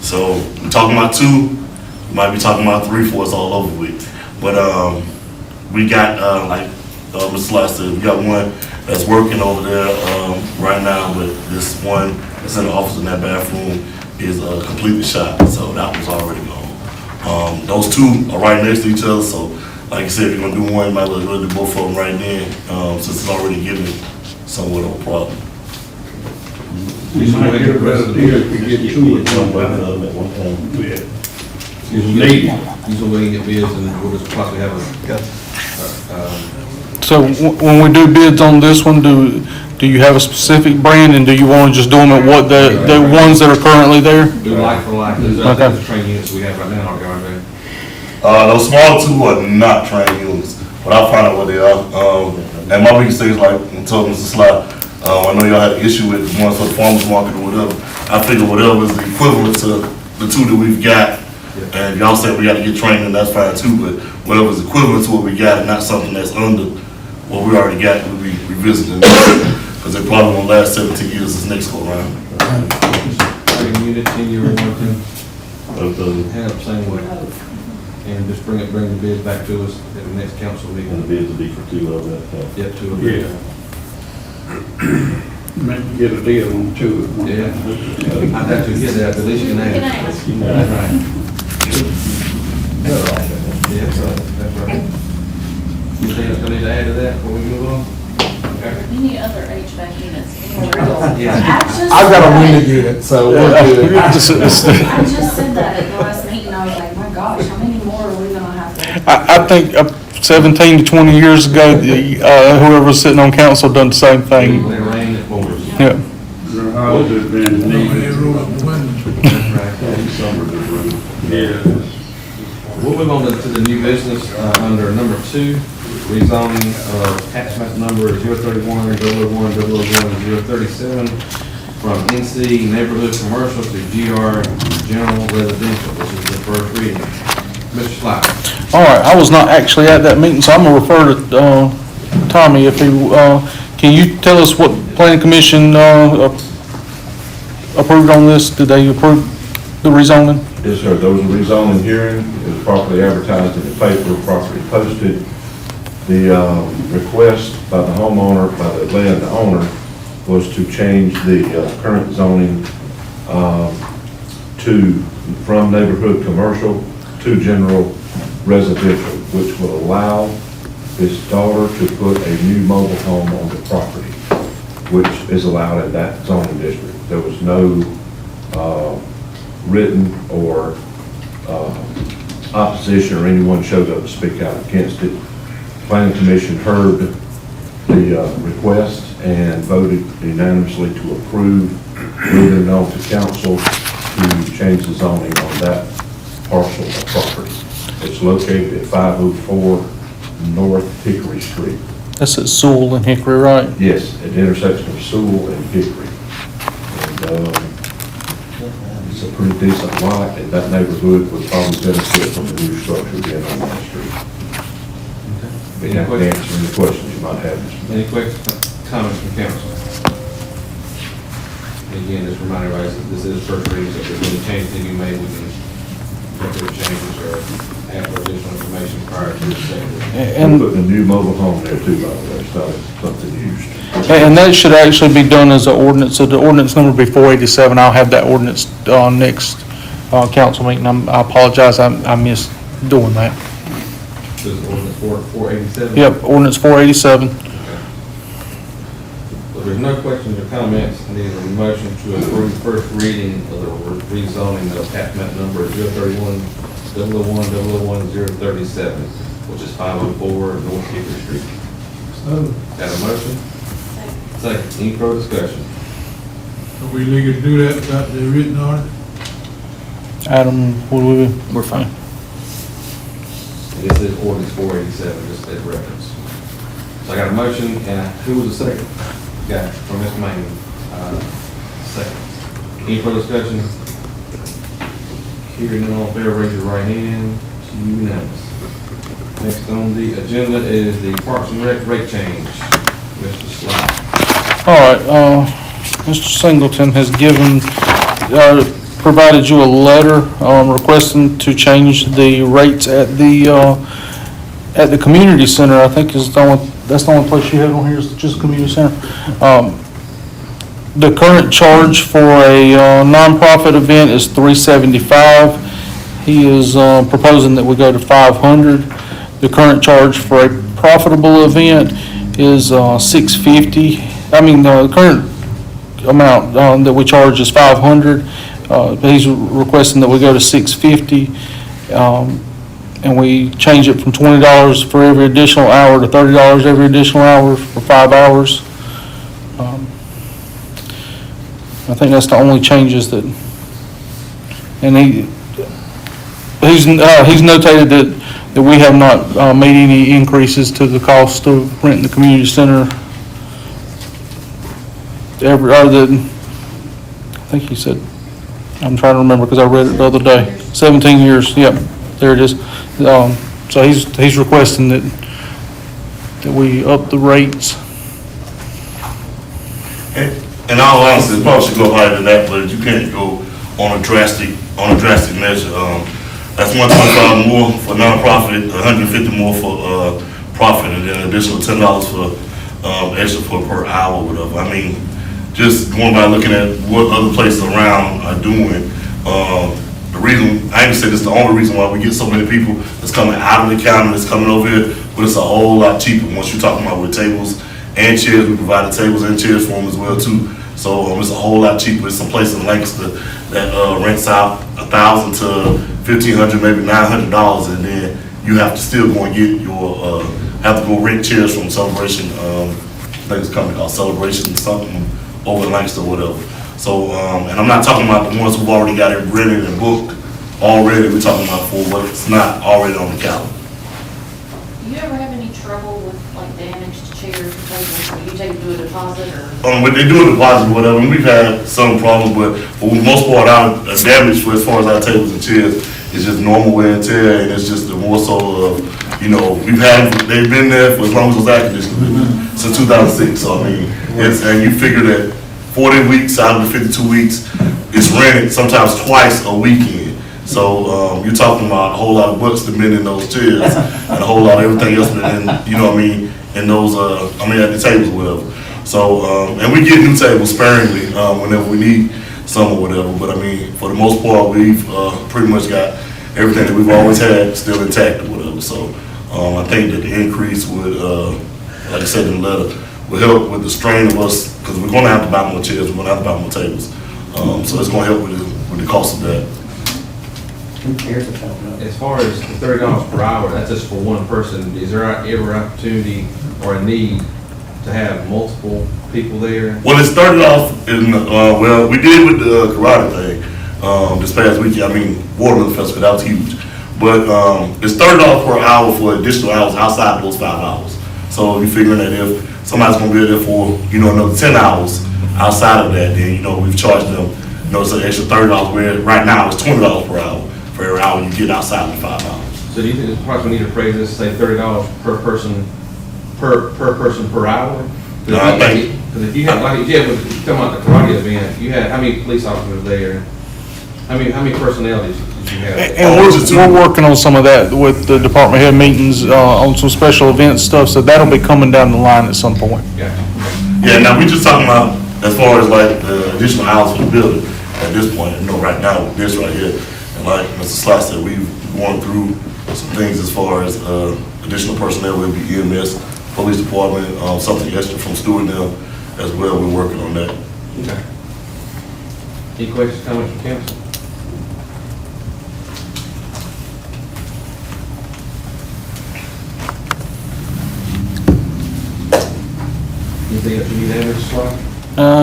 So we're talking about 2, we might be talking about 3, 4, it's all over with. But we got like Mr. Sly said, we got one that's working over there right now, but this one that's in the office in that bathroom is completely shot, so that was already gone. Those 2 are right next to each other, so like I said, if you're gonna do one, you might as well do both of them right then, since it's already given somewhat of a problem. You might get a better deal if you get 2 at one time. Yeah. usually we can get bids and we'll just possibly have So when we do bids on this one, do you have a specific brand, and do you want to just do them at what the ones that are currently there? Do like for like, there's Okay. other train units we have right now, are going Those small two are not trained units, but I'll find out what they are. And my biggest thing is like, I told Mr. Sly, I know y'all had an issue with the ones for the farmer's market or whatever. I figure whatever is the equivalent to the two that we've got. And if y'all say we gotta get trained, then that's fine too, but whatever is equivalent to what we got and not something that's under what we already got, we'll be revisiting. Because they probably won't last 17 years this next go around. Train unit, 10-year warranty, Both of them, have same way. And just bring the bids back to us at the next council and the meeting. bids will be for two of them. Yep, two of Yeah. them. Maybe get a deal on two at one Yeah. time. I'd have to get that, but at least you can You can ask. ask. That's right. Yeah, that's right. Anything else I need to add to that before we move on? Okay. Any other HVAC units? Any Yeah. I've got a window unit, so we're good. I just said that at the last meeting, I was like, my gosh, how many more are we gonna have to? I think 17 to 20 years ago, whoever was sitting on council done the same thing. When it rains, it pours. Yeah. Their houses been needed. That's right. Yeah. We'll move on to the new business, under number 2, rezoning of tax map number 031, 001, 001, 037 from NC neighborhood commercial to GR general residential. This is the first reading. Mr. Sly. All right, I was not actually at that meeting, so I'm gonna refer to Tommy if he, can you tell us what planning commission approved on this? Did they approve the rezoning? Yes, sir, there was a rezoning hearing, it was properly advertised in the paper, properly posted. The request by the homeowner, by the land owner, was to change the current zoning from neighborhood commercial to general residential, which will allow his daughter to put a new mobile home on the property, which is allowed in that zoning district. There was no written or opposition or anyone showed up to speak out against it. Planning Commission heard the request and voted unanimously to approve, moving it on to council to change the zoning on that parcel of property. It's located at 504 North Hickory Street. That's at Sewell and Hickory, right? Yes, at the intersection of Sewell and Hickory. And it's a pretty decent lot, and that neighborhood would probably benefit from the new structure being on that street. Be happy to answer any questions you might have. Any questions, comments from council? Again, just remind everybody, that this is first reading, so if there's any changes that you made, we can make those changes or add for additional information prior to the second reading. And putting a new mobile home there too, by the way, it's not something used. And that should actually be done as an ordinance, so the ordinance number will be 487. I'll have that ordinance next council meeting. I apologize, I missed doing that. This is ordinance 487? Yep, ordinance 487. So there's no questions or comments, I need a motion to approve first reading of the rezoning of tax map number 031, 001, 037, which is 504 North Hickory Street. Got a motion? Second. Any further discussion? Are we legal to do that without the written order? Adam, we're fine. This is ordinance 487, just as reference. So I got a motion, and who was the second? Got it, from Ms. Manning. Second. Any further discussion? Hearing none, all in favor, raise your right hand. It's unanimous. Next on the agenda is the Parks and Rec rate change. Mr. Sly. All right, Mr. Singleton has provided you a letter requesting to change the rates at the community center. I think that's the only place you had on here is just community center. The current charge for a nonprofit event is $375. He is proposing that we go to $500. The current charge for a profitable event is $650. I mean, the current amount that we charge is $500. He's requesting that we go to $650. and we change it from $20 for every additional hour to $30 every additional hour for 5 hours. I think that's the only changes that, and he's notated that we have not made any increases to the cost of renting the community center. I think he said, I'm trying to remember because I read it the other day. 17 years, yep, there it is. So he's requesting that we up the rates. In all honesty, it probably should go higher than that, but you can't go on a drastic measure. That's $125 more for nonprofit, $150 more for profit, and then an additional $10 for extra per hour or whatever. I mean, just going by looking at what other places around are doing, the reason, I ain't say this is the only reason why we get so many people that's coming out of the county, that's coming over here, but it's a whole lot cheaper once you're talking about with tables and chairs. We provided tables and chairs for them as well too. So it's a whole lot cheaper. There's some place in Lancaster that rents out $1,000 to $1,500, maybe $900, and then you have to still go and get your have to go rent chairs from Celebration. I think it's a company called Celebration something over in Lancaster or whatever. So and I'm not talking about the ones who've already got it rented and booked already. We're talking about for what's not already on the calendar. Do you ever have any trouble with like damaged chairs or tables? Do you take do a deposit or? When they do a deposit or whatever, and we've had some problems, but for the most part, our damage for as far as our tables and chairs is just normal wear and tear, and it's just the more so of, they've been there for as long as those air conditioners been there, since 2006. So I mean, and you figure that 40 weeks out of the 52 weeks, it's rented sometimes twice a weekend. So you're talking about a whole lot of bucks to been in those chairs, and a whole lot of everything else been in, in those, at the tables or whatever. So, and we get new tables sparingly whenever we need some or whatever. But I mean, for the most part, we've pretty much got everything that we've always had still intact or whatever. So I think that the increase would, like I said in the letter, will help with the strain of us, because we're going to have to buy more chairs, we're going to have to buy more tables. So it's going to help with the cost of that. As far as the $30 per hour, that's just for one person. Is there ever opportunity or a need to have multiple people there? Well, it started off in, we did with the karate thing this past weekend. I mean, Watermelon Festival, that was huge. But it started off per hour for additional hours outside of those 5 hours. So you're figuring that if somebody's going to be there for, another 10 hours outside of that, then, we've charged them, it's an extra $30, where right now it's $20 per hour for every hour you get outside of the 5 hours. So do you think it's probably need to phrase this, say $30 per person per hour? I think. Because if you had, talking about the karate event, you had, how many police officers there? How many personnel did you have? And we're working on some of that with the department head meetings, on some special event stuff, so that'll be coming down the line at some point. Yeah, now we just talking about as far as like the additional hours for the building at this point, right now with this right here. And like Mr. Slot said, we've gone through some things as far as additional personnel, whether it be EMS, police department, something extra from Stewart now as well. We're working on that. Okay. Any questions, comments from council? Anything else you need to add, Mr. Slot?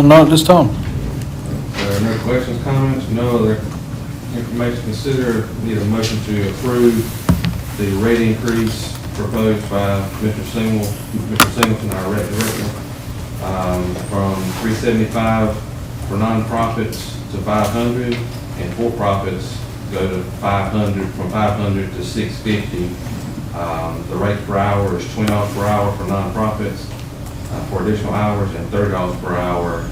Not at this time. There are no questions, comments, no other information considered. Need a motion to approve the rate increase proposed by Mr. Singleton, our rec director, from $375 for nonprofits to $500, and for-profits go to $500, from $500 to $650. The rate per hour is $20 per hour for nonprofits for additional hours, and $30 per hour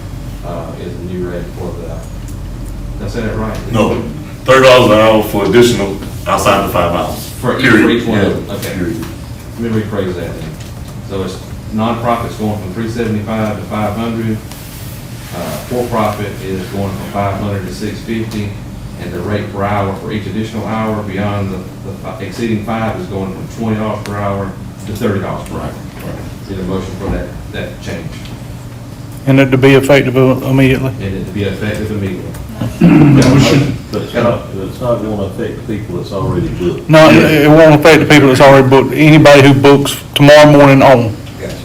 is the new rate for the, did I say that right? No, $30 an hour for additional outside the 5 hours. For each one of them, okay. Period. Let me rephrase that then. So it's nonprofits going from $375 to $500. For-profit is going from $500 to $650, and the rate per hour for each additional hour beyond the exceeding 5 is going from $20 per hour to $30 per hour. Need a motion for that change. And it to be effective immediately. and it to be effective immediately. But it's not gonna affect the people that's already booked. No, it won't affect the people that's already booked, anybody who books tomorrow morning on. Gotcha.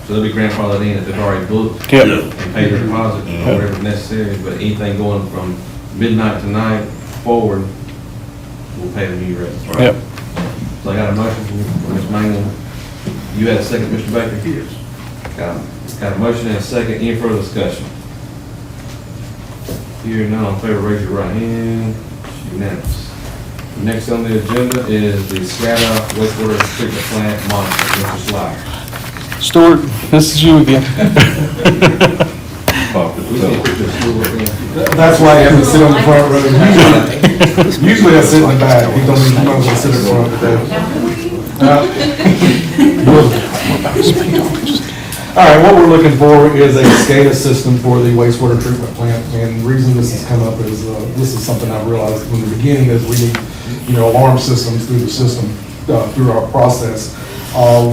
So they'll be grandfathered in if they've already booked Yep. and paid their deposit or whatever's necessary, but anything going from midnight tonight forward, we'll pay the new rates. right? Yep. So I got a motion from Ms. Mangle. You had a second, Mr. Baker? Yes. Got a motion and a second. Any further discussion? Hearing none, all in favor, raise your right hand. It's unanimous. Next on the agenda is the SCADA wastewater treatment plant monitor, Mr. Sly. Stuart, this is you again. We see a picture of school up there. That's why I have to sit on the front row. Usually I sit in the back, he don't even know to sit in front today. All right, what we're looking for is a SCADA system for the wastewater treatment plant, and the reason this has come up is, this is something I realized from the beginning, is we need, alarm systems through the system, through our process.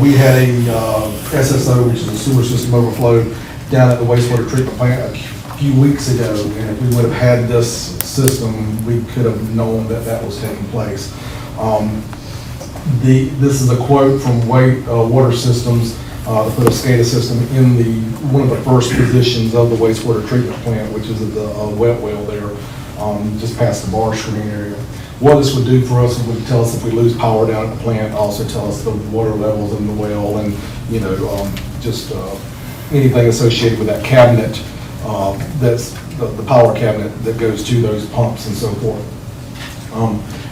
We had a SSO, which is a sewer system overflow, down at the wastewater treatment plant a few weeks ago, and if we would have had this system, we could have known that that was taking place. This is a quote from Water Systems to put a SCADA system in one of the first positions of the wastewater treatment plant, which is at the wet well there, just past the bar screen area. What this would do for us, it would tell us if we lose power down at the plant, also tell us the water levels in the well, and, just anything associated with that cabinet, that's the power cabinet that goes to those pumps and so forth.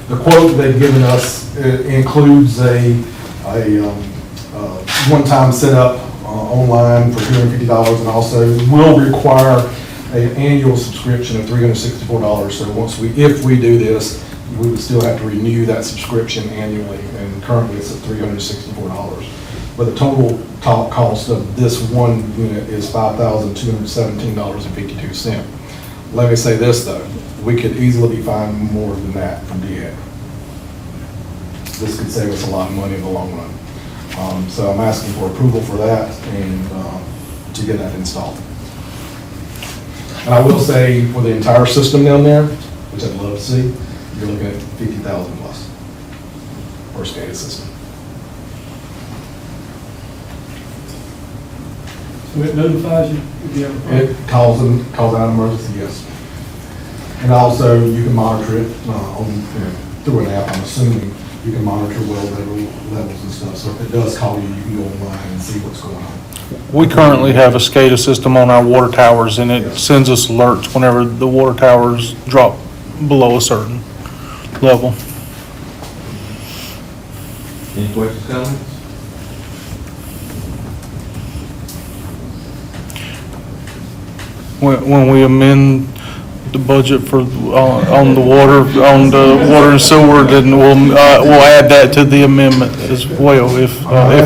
The quote they've given us includes a one-time setup online for $250, and also will require an annual subscription of $364. So if we do this, we would still have to renew that subscription annually, and currently it's at $364. But the total top cost of this one unit is $5,217.52. Let me say this though, we could easily be finding more than that from DHEC. This could save us a lot of money in the long run. So I'm asking for approval for that and to get that installed. And I will say for the entire system down there, which I'd love to see, you're looking at $50,000 plus for a SCADA system. So it notifies you if you have a problem? It calls out an emergency, yes. And also you can monitor it through an app, I'm assuming. You can monitor well levels and stuff. So if it does call you, you can go online and see what's going on. We currently have a SCADA system on our water towers, and it sends us alerts whenever the water towers drop below a certain level. Any questions, comments? When we amend the budget for, on the water and sewer, then we'll add that to the amendment as well, if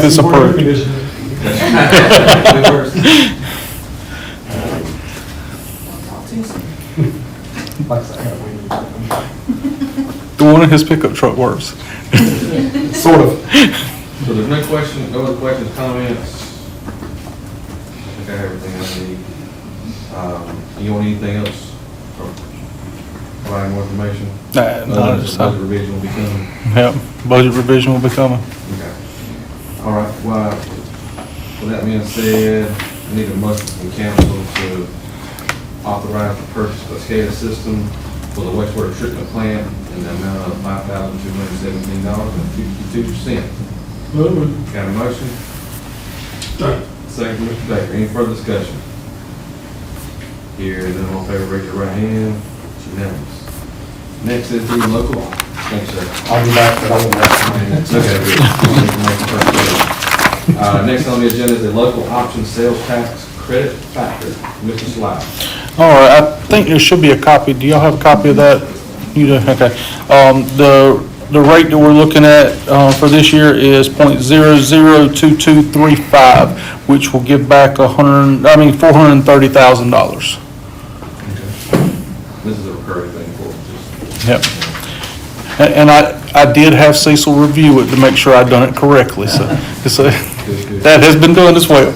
it's approved. The one in his pickup truck works. Sort of. So there's no other questions, comments? I think I have everything I need. You want anything else? Or provide more information? Not at this time. Budget revision will be coming. Yep, budget revision will be coming. Okay. All right, well, with that being said, I need a motion from council to authorize the purchase of a SCADA system for the wastewater treatment plant in the amount of $5,217.52. Got a motion? Second, Mr. Baker. Any further discussion? Here, then all in favor, raise your right hand. It's unanimous. Next is the local. Thanks, sir. I'll be back, but I won't have to. Okay, good. Next on the agenda is the local option sales tax credit factor. Mr. Sly. All right, I think there should be a copy. Do y'all have a copy of that? You do, okay. The rate that we're looking at for this year is .002235, which will give back $430,000. This is a recurring thing for us. Yep. And I did have Cecil review it to make sure I'd done it correctly, so that has been done as well.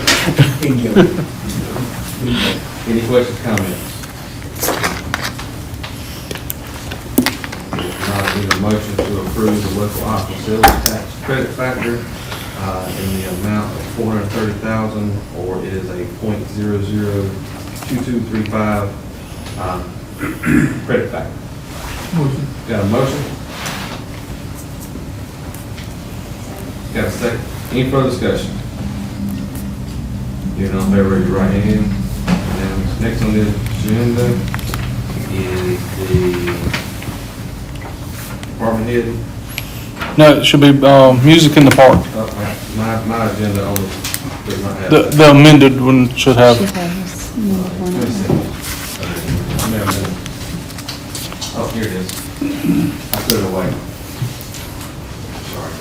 Any questions, comments? I need a motion to approve the local option sales tax credit factor in the amount of $430,000, or it is a .002235 credit factor. Motion. Got a motion? Got a second? Any further discussion? Hearing none, favor, raise your right hand. And next on the agenda is the department head. No, it should be, music in the park. My agenda only does not have The that. the amended one should have. Wait a second. Oh, here it is. I put it away. Sorry.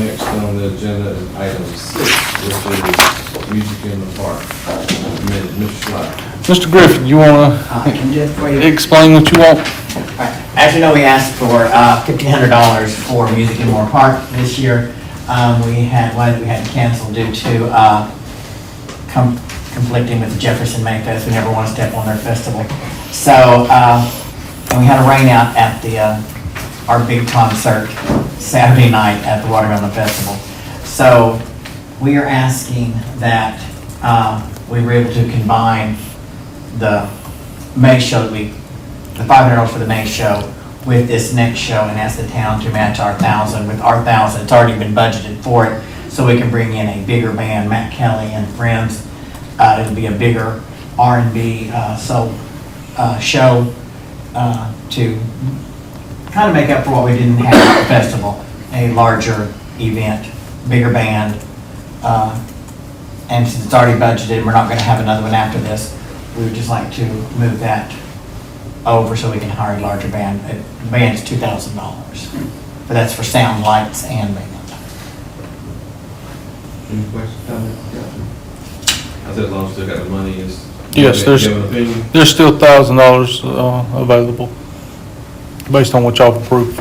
Next on the agenda is item 6, which is music in the park. Mr. Sly. Mr. Griffin, you want Just for to you. explain what you want? As you know, we asked for $1,500 for Music in Moore Park this year. We had to cancel due to conflicting with the Jefferson May Fest. We never want to step on their festival. So, and we had a rain out at our big concert Saturday night at the Watermelon Festival. So we are asking that we were able to combine the May show the $500 for the May show with this next show, and ask the town to match our 1,000 with our 1,000. It's already been budgeted for it, so we can bring in a bigger band, Matt Kelly and Friends. It'll be a bigger R&B soul show to kind of make up for what we didn't have at the festival. A larger event, bigger band, and since it's already budgeted, we're not going to have another one after this. We would just like to move that over so we can hire a larger band. The band is $2,000, but that's for sound, lights, and band. Any questions, comments? I said as long as we still got the money, is. Yes, Give an opinion? there's still $1,000 available, based on what y'all approved.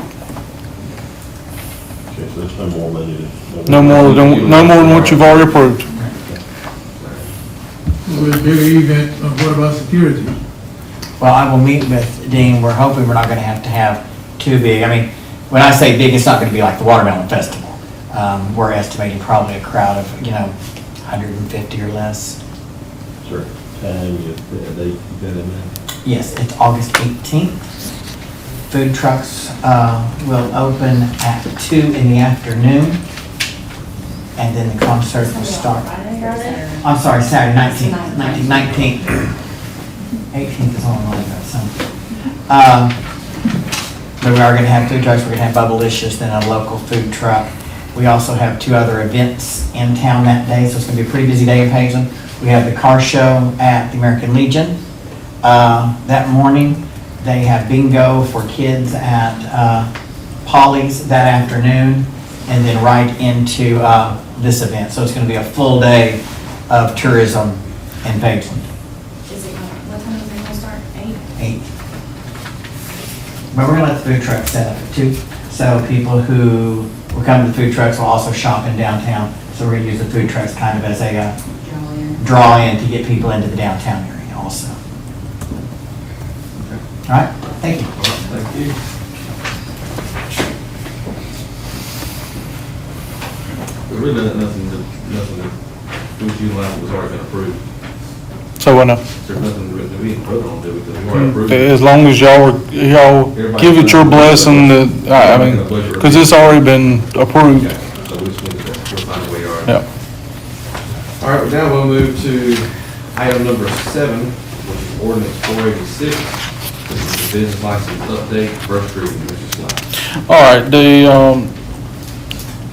Okay, so there's no more money to. No more than what you've already approved. With a bigger event, what about security? Well, I will meet with Dean. We're hoping we're not going to have too big. I mean, when I say big, it's not going to be like the Watermelon Festival. We're estimating probably a crowd of, 150 or less. Sure. Time, you got in there. Yes, it's August 18th. Food trucks will open at 2 in the afternoon, and then the concert will start. I'm sorry, Saturday, 19th. 18th is on like that, so. But we are going to have food trucks. We're going to have Bubblicious, then a local food truck. We also have 2 other events in town that day, so it's going to be a pretty busy day in Paisley. We have the car show at the American Legion that morning. They have bingo for kids at Polly's that afternoon, and then right into this event. So it's going to be a full day of tourism in Pageland. Is it, what time is it going to start? 8? 8. But we're going to let the food truck set up at 2. So people who will come to the food trucks will also shop in downtown. So we're going to use the food trucks kind of as a draw in to get people into the downtown area also. All right, thank you. Thank you. There really nothing that food utilized was already been approved. So I know. There's nothing that we didn't vote on, did we? Because we already approved it. As long as y'all give it your blessing, because it's already been approved. Okay, so we just need to, we'll find a way, all right. Yeah. All right, now we'll move to item number 7, which is ordinance 486. This is the business license update, first reading, Mr. Sly. All right,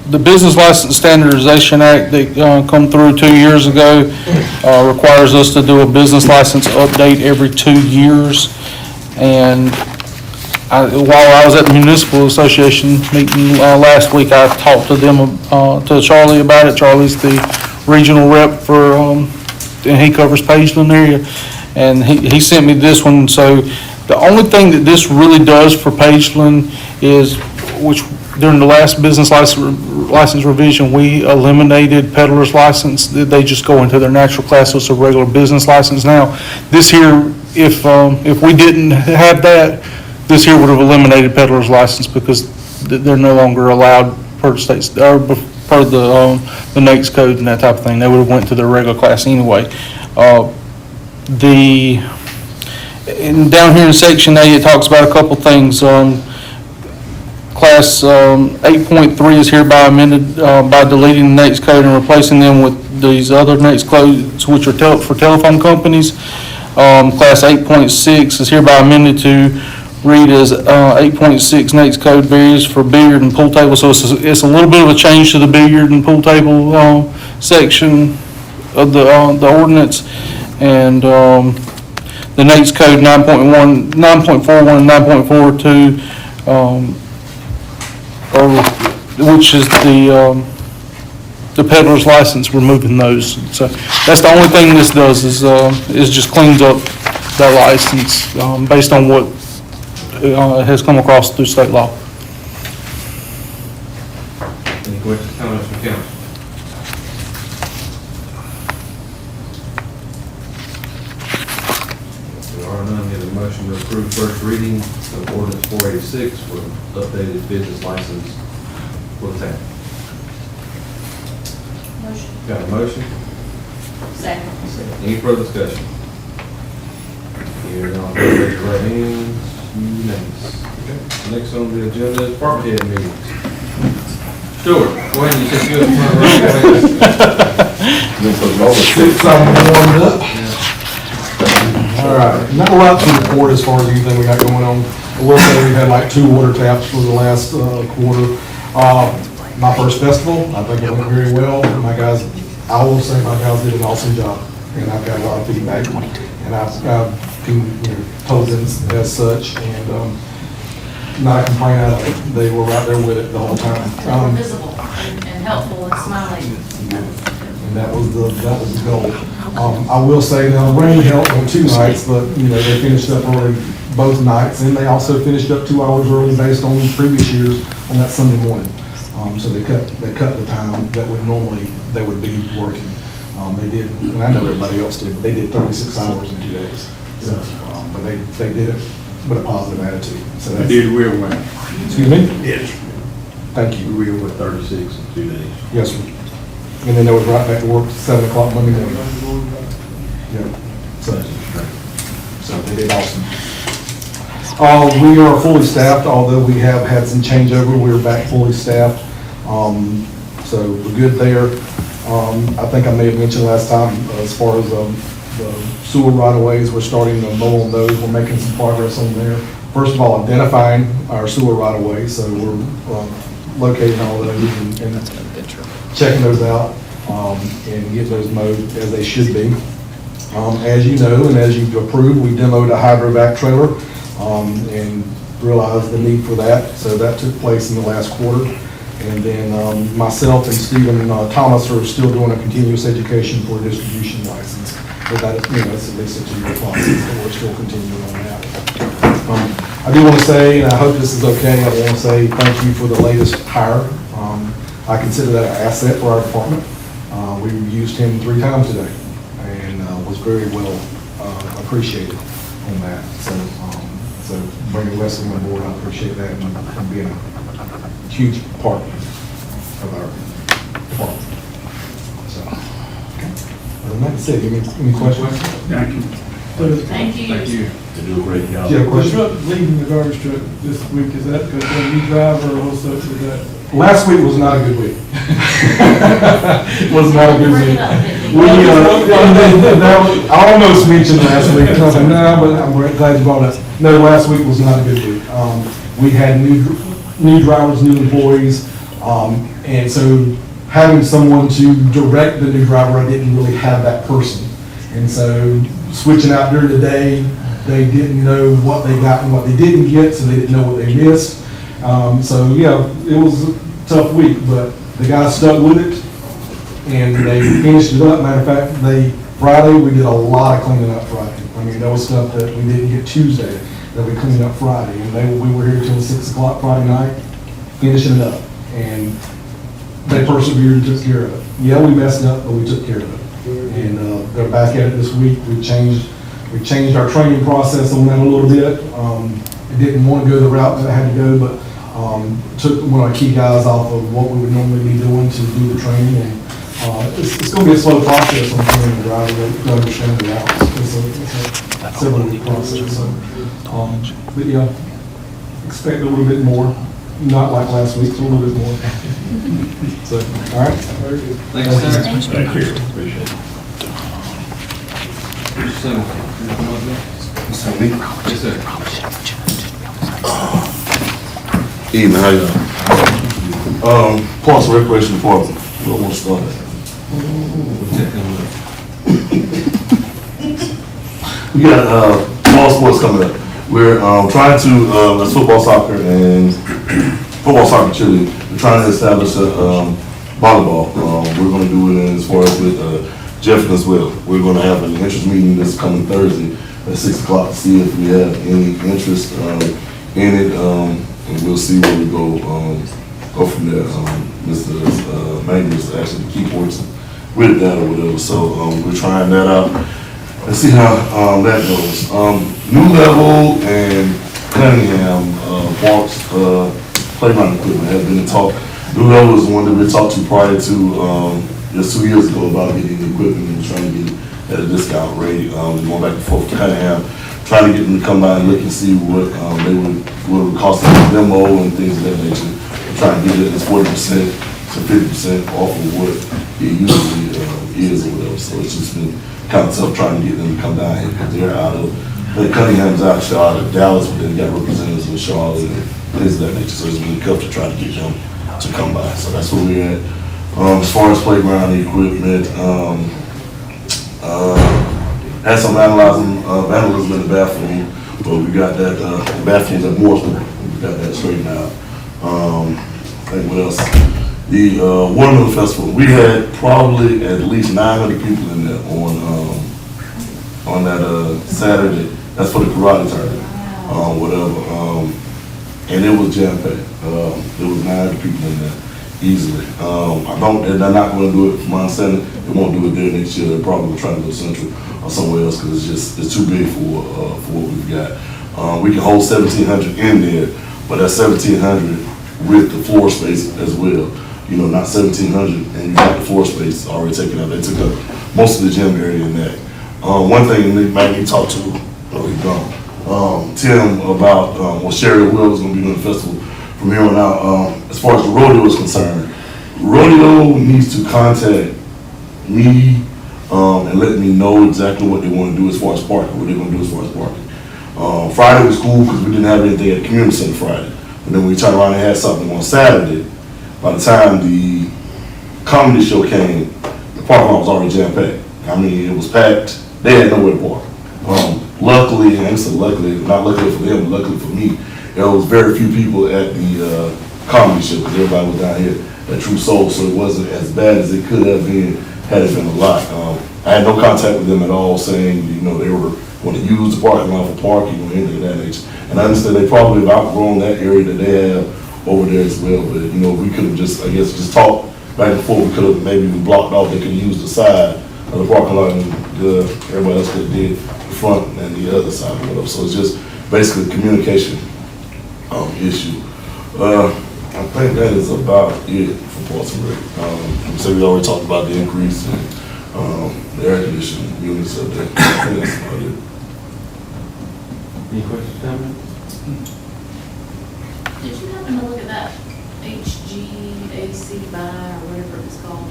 the Business License Standardization Act that come through 2 years ago requires us to do a business license update every 2 years. And while I was at the Municipal Association meeting last week, I talked to them, to Charlie about it. Charlie's the regional rep for, and he covers Pageland area. And he sent me this one. So the only thing that this really does for Pageland is which during the last business license revision, we eliminated peddler's license. They just go into their natural class, so it's a regular business license now. This here, if we didn't have that, this here would have eliminated peddler's license because they're no longer allowed per states, or per the NAICS code and that type of thing. They would have went to their regular class anyway. And down here in section A, it talks about a couple things. Class 8.3 is hereby amended by deleting the NAICS code and replacing them with these other NAICS codes, which are for telephone companies. Class 8.6 is hereby amended to read as 8.6 NAICS code varies for billiard and pool table. So it's a little bit of a change to the billiard and pool table section of the ordinance. And the NAICS code 9.1, 9.41, and 9.42, which is the peddler's license, removing those. So that's the only thing this does is just cleans up that license based on what has come across through state law. Any questions, comments from council? There are none. Need a motion to approve first reading of ordinance 486 for updated business license for the town. Motion. Got a motion? Second. Any further discussion? Hearing none, raise your right hand. Unanimous. Okay. Next on the agenda is department head meetings. Stuart, go ahead and sit you in front of Since I'm warmed up. All right, not a lot to report as far as anything we got going on. I will say we had like 2 water taps for the last quarter. My first festival, I think it went very well. My guys, I will say my guys did an awesome job, and I've got a lot of feedback. And I've told them as such, and not a complaint out of it. They were right there with it the whole time. They were visible and helpful and smiling. And that was the goal. I will say now, the rain helped on 2 nights, but, they finished up early both nights, and they also finished up 2 hours early based on previous years on that Sunday morning. So they cut the time that they would be working. They did, and I know everybody else did, but they did 36 hours in 2 days. So, but they did it with a positive attitude. So that's, Did real well. excuse me? Yes. Thank you. We were with 36 in 2 days. Yes, sir. And then they was right back to work 7 o'clock Monday morning. Yeah. So they did awesome. We are fully staffed, although we have had some changeover. We're back fully staffed. So we're good there. I think I may have mentioned last time, as far as the sewer right-of-ways, we're starting to mow on those. We're making some progress on there. First of all, identifying our sewer right-of-ways, so we're locating all those and checking those out and getting those mowed as they should be. As you know, and as you've approved, we demoed a hydrovac trailer and realized the need for that. So that took place in the last quarter. And then myself and Stephen Thomas are still doing a continuous education for a distribution license. But that, it's at least a 2-year process, but we're still continuing on that. I do want to say, and I hope this is okay, I want to say thank you for the latest hire. I consider that an asset for our department. We used him 3 times today and was very well appreciated on that. So bringing Wesley on board, I appreciate that and being a huge part of our department. So, okay. Other than that, that's it. Any questions? Thank you. Thank you. Thank you. They do a great job. Do you have a The question? truck leaving the garbage truck this week, is that because of new driver or also is that? Last week was not a good week. Was not a good Bring week. it up, Vicky. I almost mentioned last week, and I was like, no, but I'm glad you brought it up. No, last week was not a good week. We had new drivers, new employees, and so having someone to direct the new driver, I didn't really have that person. And so switching out during the day, they didn't know what they got and what they didn't get, so they didn't know what they missed. So yeah, it was a tough week, but the guys stuck with it and they finished it up. Matter of fact, Friday, we did a lot of cleaning up Friday. I mean, there was stuff that we didn't get Tuesday that we cleaned up Friday. And we were here till 6 o'clock Friday night finishing it up. And they persevered and took care of it. Yeah, we messed up, but we took care of it. And they're back at it this week. We changed our training process on that a little bit. I didn't want to go the route that I had to go, but took one of our key guys off of what we would normally be doing to do the training. And it's going to be a slow process on training the driver to understand the routes. It's a several-week process. So, but yeah, expect a little bit more. Not like last week, so a little bit more. So, all right. Very good. Thank you, sir. Thank you, appreciate it. Mr. Singleton, you come up there? Yes, sir. Evening, how you doing? Parks and Recreation Department, where I want to start at. We got, fall sports coming up. We're, trying to, that's football, soccer, and cheerleading. We're trying to establish a, volleyball. We're gonna do it as far as with, Jeff as well. We're gonna have an interest meeting this coming Thursday at 6 o'clock to see if we have any interest, in it, and we'll see where we go from there. Mr. Magnus actually the key points with that or whatever, so we're trying that out and see how that goes. New Level and Cunningham Parks playground equipment has been in talk. New Level is the one that we talked to prior to just 2 years ago about getting the equipment and trying to get it at a discount rate. We're going back and forth to Cunningham, trying to get them to come by and look and see what what it would cost them to demo and things of that nature. Trying to get it as 40% to 50% off of what it usually is or whatever. So it's just been kind of tough trying to get them to come down here because they're out of, Cunningham's out of Dallas, but then got representatives in Charlotte and things of that nature. So it's been tough to try to get them to come by. So that's where we're at. As far as playground equipment, had some vandalism in the bathroom, but we got that, the bathrooms at Morrisville, we got that straightened out. I think what else? The Watermelon Festival, we had probably at least 900 people in there on that Saturday. That's for the karate tournament, whatever. And it was jam-packed. There was 900 people in there easily. They're not going to do it from my understanding. They won't do it there next year. They're probably going to try to go central or somewhere else because it's too big for what we've got. We can hold 1,700 in there, but that's 1,700 with the floor space as well. You know, not 1,700 and you got the floor space already taken up. They took up most of the gym area in that. One thing Nick Maggie talked to Tim about Sherry Will is going to be doing the festival from here on out. As far as the rodeo is concerned, rodeo needs to contact me and let me know exactly what they want to do as far as parking, what they're going to do as far as parking. Friday was cool because we didn't have anything at the community center Friday. But then we turned around and had something on Saturday. By the time the comedy show came, the parking lot was already jam-packed. I mean, it was packed. They had nowhere to park. Luckily, and I said luckily, not luckily for them, but luckily for me, there was very few people at the comedy show because everybody was down here at True Soul, so it wasn't as bad as it could have been had it been a lot. I had no contact with them at all saying, you know, they were going to use the parking lot for parking or anything of that nature. And I understand they probably have outgrown that area that they have over there as well, but you know, we could have just, I guess, just talked back and forth. We could have maybe even blocked off, they could have used the side of the parking lot and everybody else could have did the front and the other side or whatever. So it's just basically a communication issue. I think that is about it for Parks and Rec. So we already talked about the increase in the air conditioning units up there. I think that's about it. Any questions, comments? Did you happen to look at that HGAC buy or whatever it's called?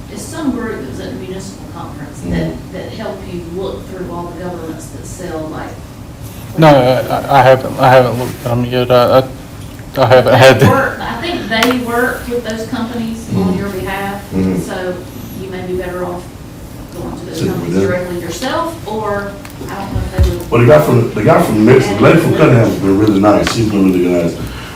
It's some group that was at the municipal conference that helped you look through all the governments that sell like. No, I haven't looked at them yet. I haven't had to. I think they work with those companies on your behalf, so you may be better off going to those companies directly yourself, or I don't know if they would. Well, the guy from Memphis, the lady from Cunningham has been really nice. She's been really nice.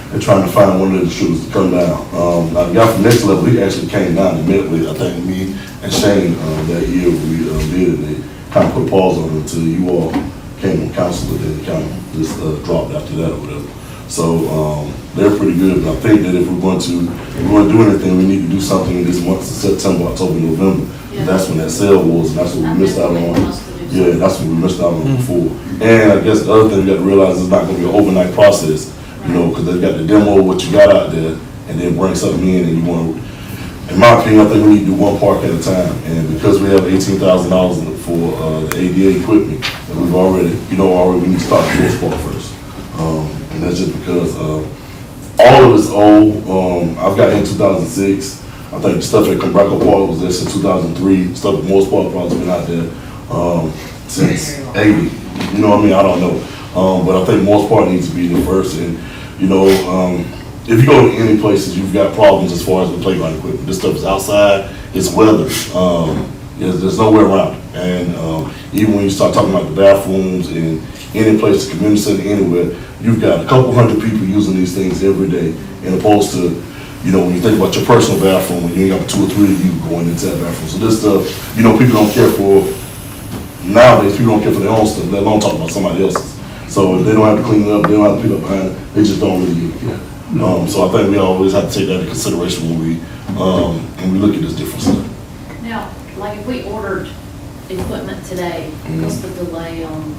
They're trying to find one of the shooters to come down. Now the guy from Next Level, he actually came down and met with, I think, me and Shane that year we did, and they kind of put a pause on it until you all came on council, but then kind of just dropped after that or whatever. So they're pretty good, but I think that if we're going to do anything, we need to do something in this month, September, October, November. Yeah. That's when that sale was, and that's what we missed out on. Us to do Yeah, that's what we missed out on before. And I guess the other thing we got to realize is it's not gonna be an overnight process, you know, because they got to demo what you got out there, and then bring something in, and you want to, in my opinion, I think we need to do one park at a time. And because we have $18,000 for the ADA equipment, and we've already, we need to start the Morris Park first. And that's just because all of it's old. I've got in 2006. I think the stuff at Combraco Park was there since 2003. Stuff at Morris Park probably been out there since 80. You know what I mean? I don't know. But I think Morris Park needs to be there first. And, if you go to any places, you've got problems as far as the playground equipment. This stuff is outside, it's weathered. There's nowhere around it. And even when you start talking about the bathrooms in any place, the community center, anywhere, you've got a couple hundred people using these things every day, and opposed to, when you think about your personal bathroom, when you ain't got 2 or 3 of you going into that bathroom. So this stuff, people don't care for, nowadays, people don't care for their own stuff, let alone talk about somebody else's. So if they don't have to clean it up, they don't have to pick up behind it, they just don't really care. So I think we always have to take that into consideration when we look at this different stuff. Now, like if we ordered equipment today, what's the delay on?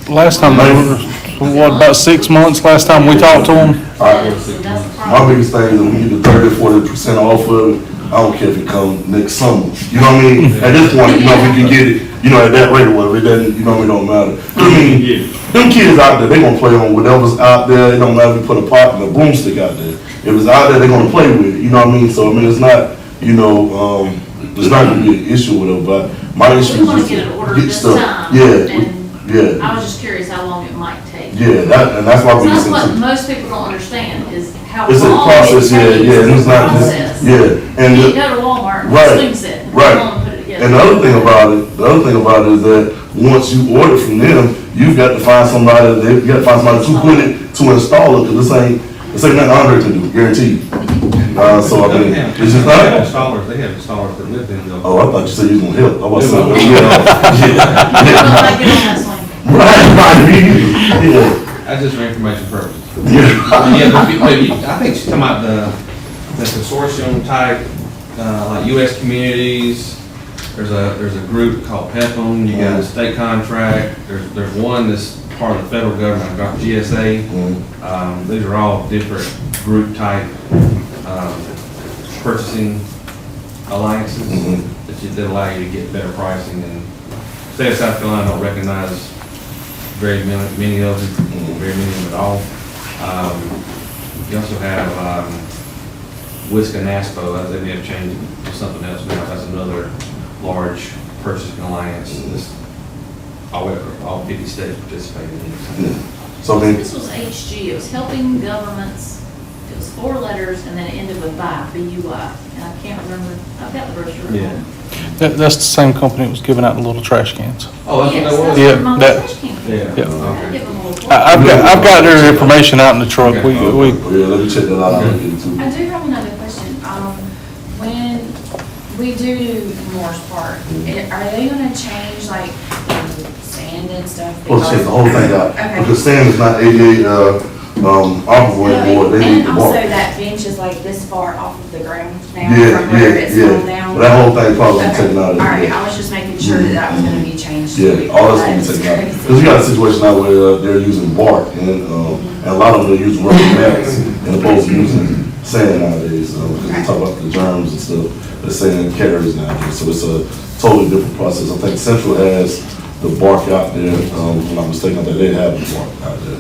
Last time they were, what, about 6 months last time we talked to them? That's the My problem. biggest thing is when you get the 30-40% off of it, I don't care if it comes next summer. You know what I mean? At this point, if we can get it, at that rate or whatever, it doesn't, it don't matter. I mean, them kids out there, they gonna play on whatever's out there. It don't matter if you put a pot and a broomstick out there. If it's out there, they're gonna play with it. You know what I mean? So, it's not, it's not gonna be an issue with it, but my issue We is want just to get it ordered get this stuff. time. Yeah, And I was just curious how long it might take. yeah, and that's why we That's just. what most people don't understand is how It's a long it process, takes. and it's not just, Process. and You the- go to Walmart, Right, and swing set, and right. put it together. And the other thing about it is that once you order from them, you've got to find somebody, you got to find somebody to put it, to install it, because this ain't nothing Andre can do, guaranteed. So I mean, it's just They have not, installers, that live in the. oh, I thought you said you was gonna help. I was saying, Well, I get on that swing. Right, That's just for information purposes. yeah. I think she's talking about the consortium type, like US Communities. There's a group called PEPM, you got a state contract, there's one that's part of the federal government, got GSA. These are all different group type, purchasing alliances that allow you to get better pricing. And state of South Carolina don't recognize very many of them, very many of them at all. You also have WISC and NASPO, they may have changed to something else now. That's another large purchasing alliance. All 50 states participated in it. So I mean, This was HG, it was helping governments, it was 4 letters, and then it ended with BUY, B-U-Y. And I can't remember, I've got the brochure. Yeah. That's the same company that was giving out the little trash cans. Oh, that's what Yes, that was? that's Yeah, what Mama that- Trash Can. Yeah. Yeah. I give them a little. I've got their information out in the truck. We, yeah, let me check that out. I'll get it too. I do have another question. When we do Morris Park, are they gonna change like sand and stuff? Supposed to check the whole thing out, Okay. because Sam is not ADA, operable anymore, they need And to also walk. that bench is like this far off of the ground now Yeah, from where it's gone yeah. down. But that whole thing probably Okay. be taken out of All right, there. I was just making sure that that was gonna be changed. Yeah, all that's gonna be taken out. That's Because we got a situation now where they're using bark, and a lot of them are using rubber mats, and opposed to using sand nowadays, because they talk about the germs and stuff that sand carries nowadays, so it's a totally different process. I think Central has the bark out there, if I'm not mistaken, I think they have the bark out there.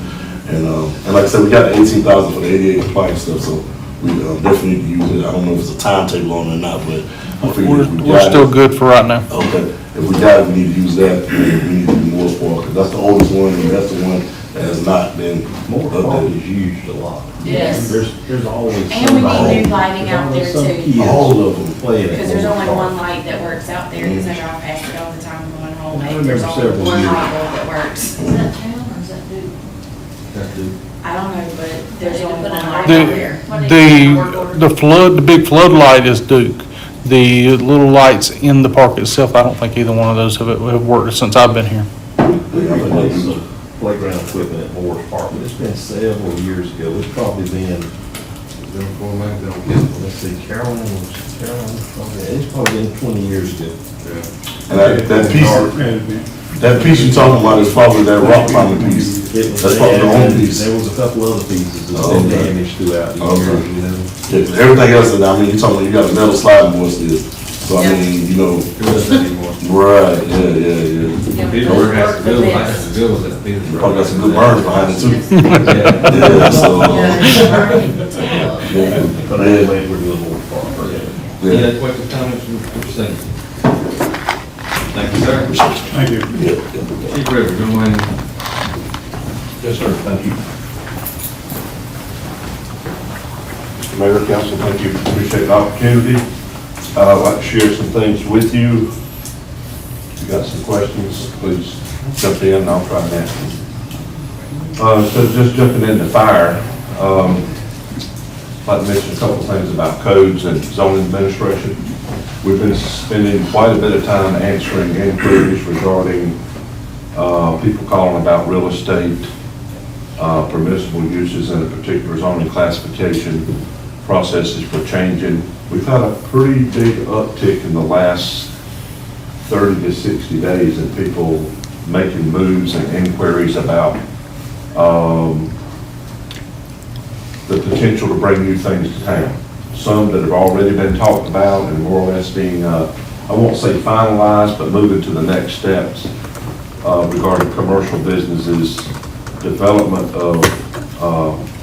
And like I said, we got the 18,000 for the 88 compliance stuff, so we definitely need to use it. I don't know if it's a timetable on it or not, but I figure if we We're got still it. good for right now. Okay, if we got it, we need to use that, and we need to do Morris Park, because that's the oldest one, and that's the one that has not been Morris Park updated. is used a lot. Yes. There's always And we need somebody. new lighting out there There's always too. some kids All of them. playing at Because there's Morris only Park. one light that works out there, because I drive past it all the time going home. I There's remember only several one years. light bulb that works. Is that town or is that Duke? I don't know, but there's They only put one a light light out The, there. What do you think, work order? the big floodlight is Duke. The little lights in the park itself, I don't think either one of those have worked since I've been here. We replaced some playground equipment at Morris Park, but it's been several years ago. been, let's see, Carolyn, it's probably been 20 years ago. And that piece you're talking about is probably that rock climbing piece. That's probably the only piece. There was a couple other pieces that's been damaged throughout the years, you know. Yeah, everything else, I mean, you're talking about, you got a metal sliding board still. So I mean, you know, It wasn't anymore. right, yeah. Petersburg has to build, I have to build with that Petersburg. Probably got some good burns behind it too. Yeah. Yeah, so, But anyway, we're doing more far. Any yeah. other questions, comments from Mr. Thank you, sir. Thank you. Chief Rivers, go ahead. Yes, sir, thank you. Mr. Mayor, Council, thank you. Appreciate the opportunity. I'd like to share some things with you. If you got some questions, please jump in and I'll try and answer them. So just jumping into fire, I'd like to mention a couple things about codes and zoning administration. We've been spending quite a bit of time answering inquiries regarding people calling about real estate, permissible uses in a particular zoning classification, processes for changing. We've had a pretty big uptick in the last 30 to 60 days in people making moves and inquiries about the potential to bring new things to town. Some that have already been talked about and more or less being, I won't say finalized, but moving to the next steps regarding commercial businesses, development of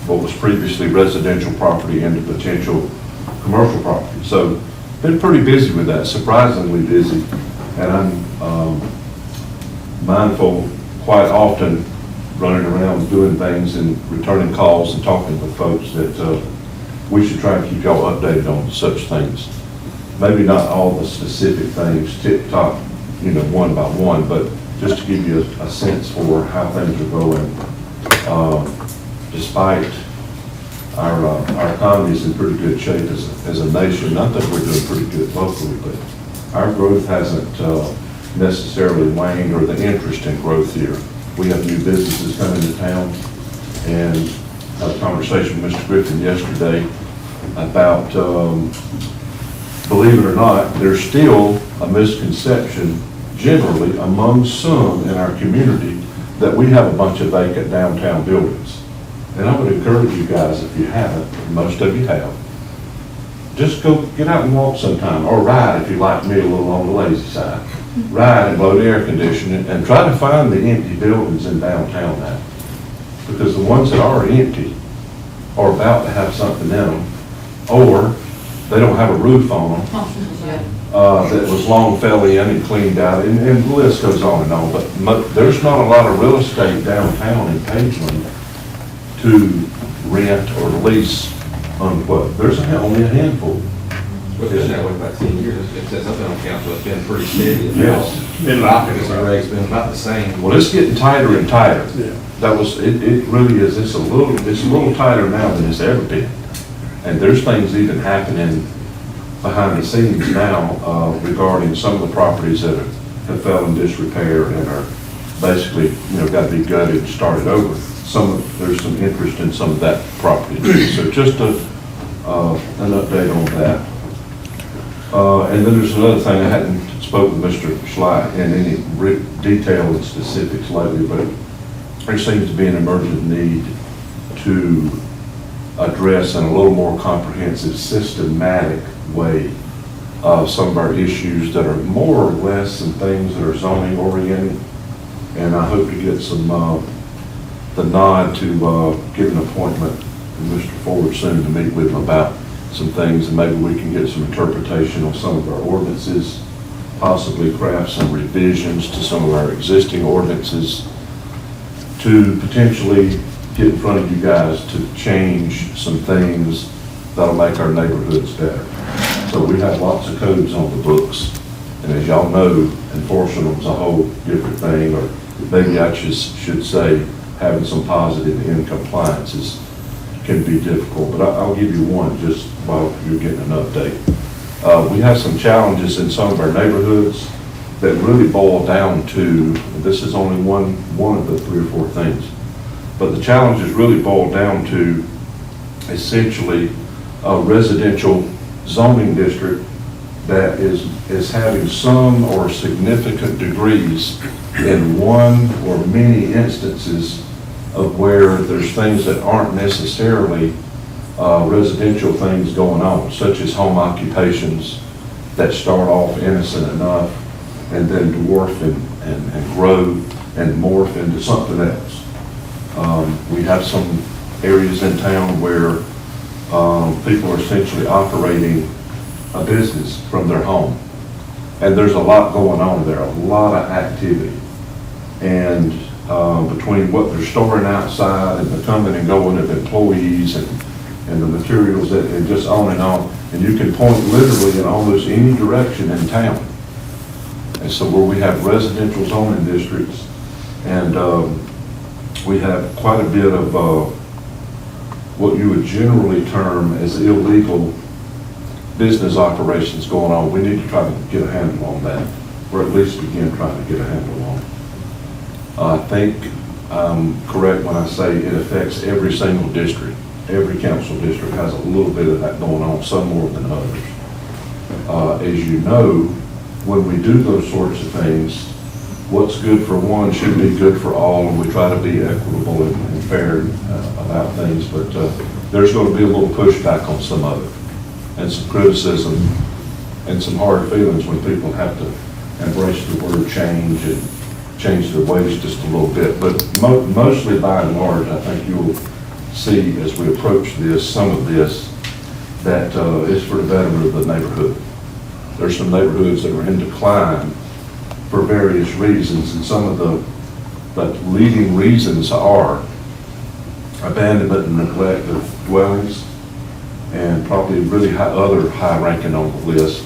what was previously residential property into potential commercial property. So been pretty busy with that, surprisingly busy. And I'm mindful quite often running around doing things and returning calls and talking with folks that we should try and keep y'all updated on such things. Maybe not all the specific things, tip-top, one by one, but just to give you a sense for how things are going. Despite our economy is in pretty good shape as a nation, not that we're doing pretty good locally, but our growth hasn't necessarily waned, or the interest in growth here. We have new businesses coming to town, and I had a conversation with Mr. Griffin yesterday about, believe it or not, there's still a misconception generally among some in our community that we have a bunch of vacant downtown buildings. And I would encourage you guys, if you haven't, most of you have, just go get out and walk sometime, or ride if you like me a little on the lazy side. Ride and blow the air conditioning and try to find the empty buildings in downtown now. Because the ones that are empty are about to have something in them, or they don't have a roof on them that was long fell in and cleaned out, and the list goes on and on. But there's not a lot of real estate downtown in Pageland to rent or lease, unquote. There's only a handful. Well, it's that way about 10 years, it's said something on council, it's been pretty steady. Yes. Occupancy rate's been about the same. Well, it's getting tighter and tighter. It really is. It's a little tighter now than it's ever been. And there's things even happening behind the scenes now regarding some of the properties that have fell in disrepair and are basically, got to be gutted and started over. There's some interest in some of that property too. So just an update on that. And then there's another thing, I hadn't spoken with Mr. Schley in any detail and specifics lately, but there seems to be an emergent need to address in a little more comprehensive, systematic way some of our issues that are more or less some things that are zoning oriented. And I hope to get the nod to get an appointment with Mr. Ford soon to meet with him about some things, and maybe we can get some interpretation on some of our ordinances, possibly craft some revisions to some of our existing ordinances to potentially get in front of you guys to change some things that'll make our neighborhoods better. So we have lots of codes on the books, and as y'all know, enforcing them is a whole different thing, or maybe I should say having some positive in compliance can be difficult, but I'll give you one just while you're getting an update. We have some challenges in some of our neighborhoods that really boil down to, this is only one of the 3 or 4 things, but the challenges really boil down to essentially a residential zoning district that is having some or significant degrees in one or many instances of where there's things that aren't necessarily residential things going on, such as home occupations that start off innocent enough and then dwarf and grow and morph into something else. We have some areas in town where people are essentially operating a business from their home. And there's a lot going on there, a lot of activity. And between what they're storing outside and the coming and going of employees and the materials that, and just on, and you can point literally in almost any direction in town. And so where we have residential zoning districts, and we have quite a bit of what you would generally term as illegal business operations going on. We need to try to get a handle on that, or at least begin trying to get a handle on it. I think I'm correct when I say it affects every single district. Every council district has a little bit of that going on, some more than others. As you know, when we do those sorts of things, what's good for one should be good for all, and we try to be equitable and fair about things, but there's going to be a little pushback on some of it, and some criticism, and some hard feelings when people have to embrace the word change and change their ways just a little bit. But mostly by and large, I think you'll see as we approach this, some of this, that is for the betterment of the neighborhood. There's some neighborhoods that are in decline for various reasons, and some of the leading reasons are abandonment and neglect of dwellings, and probably really other high ranking on the list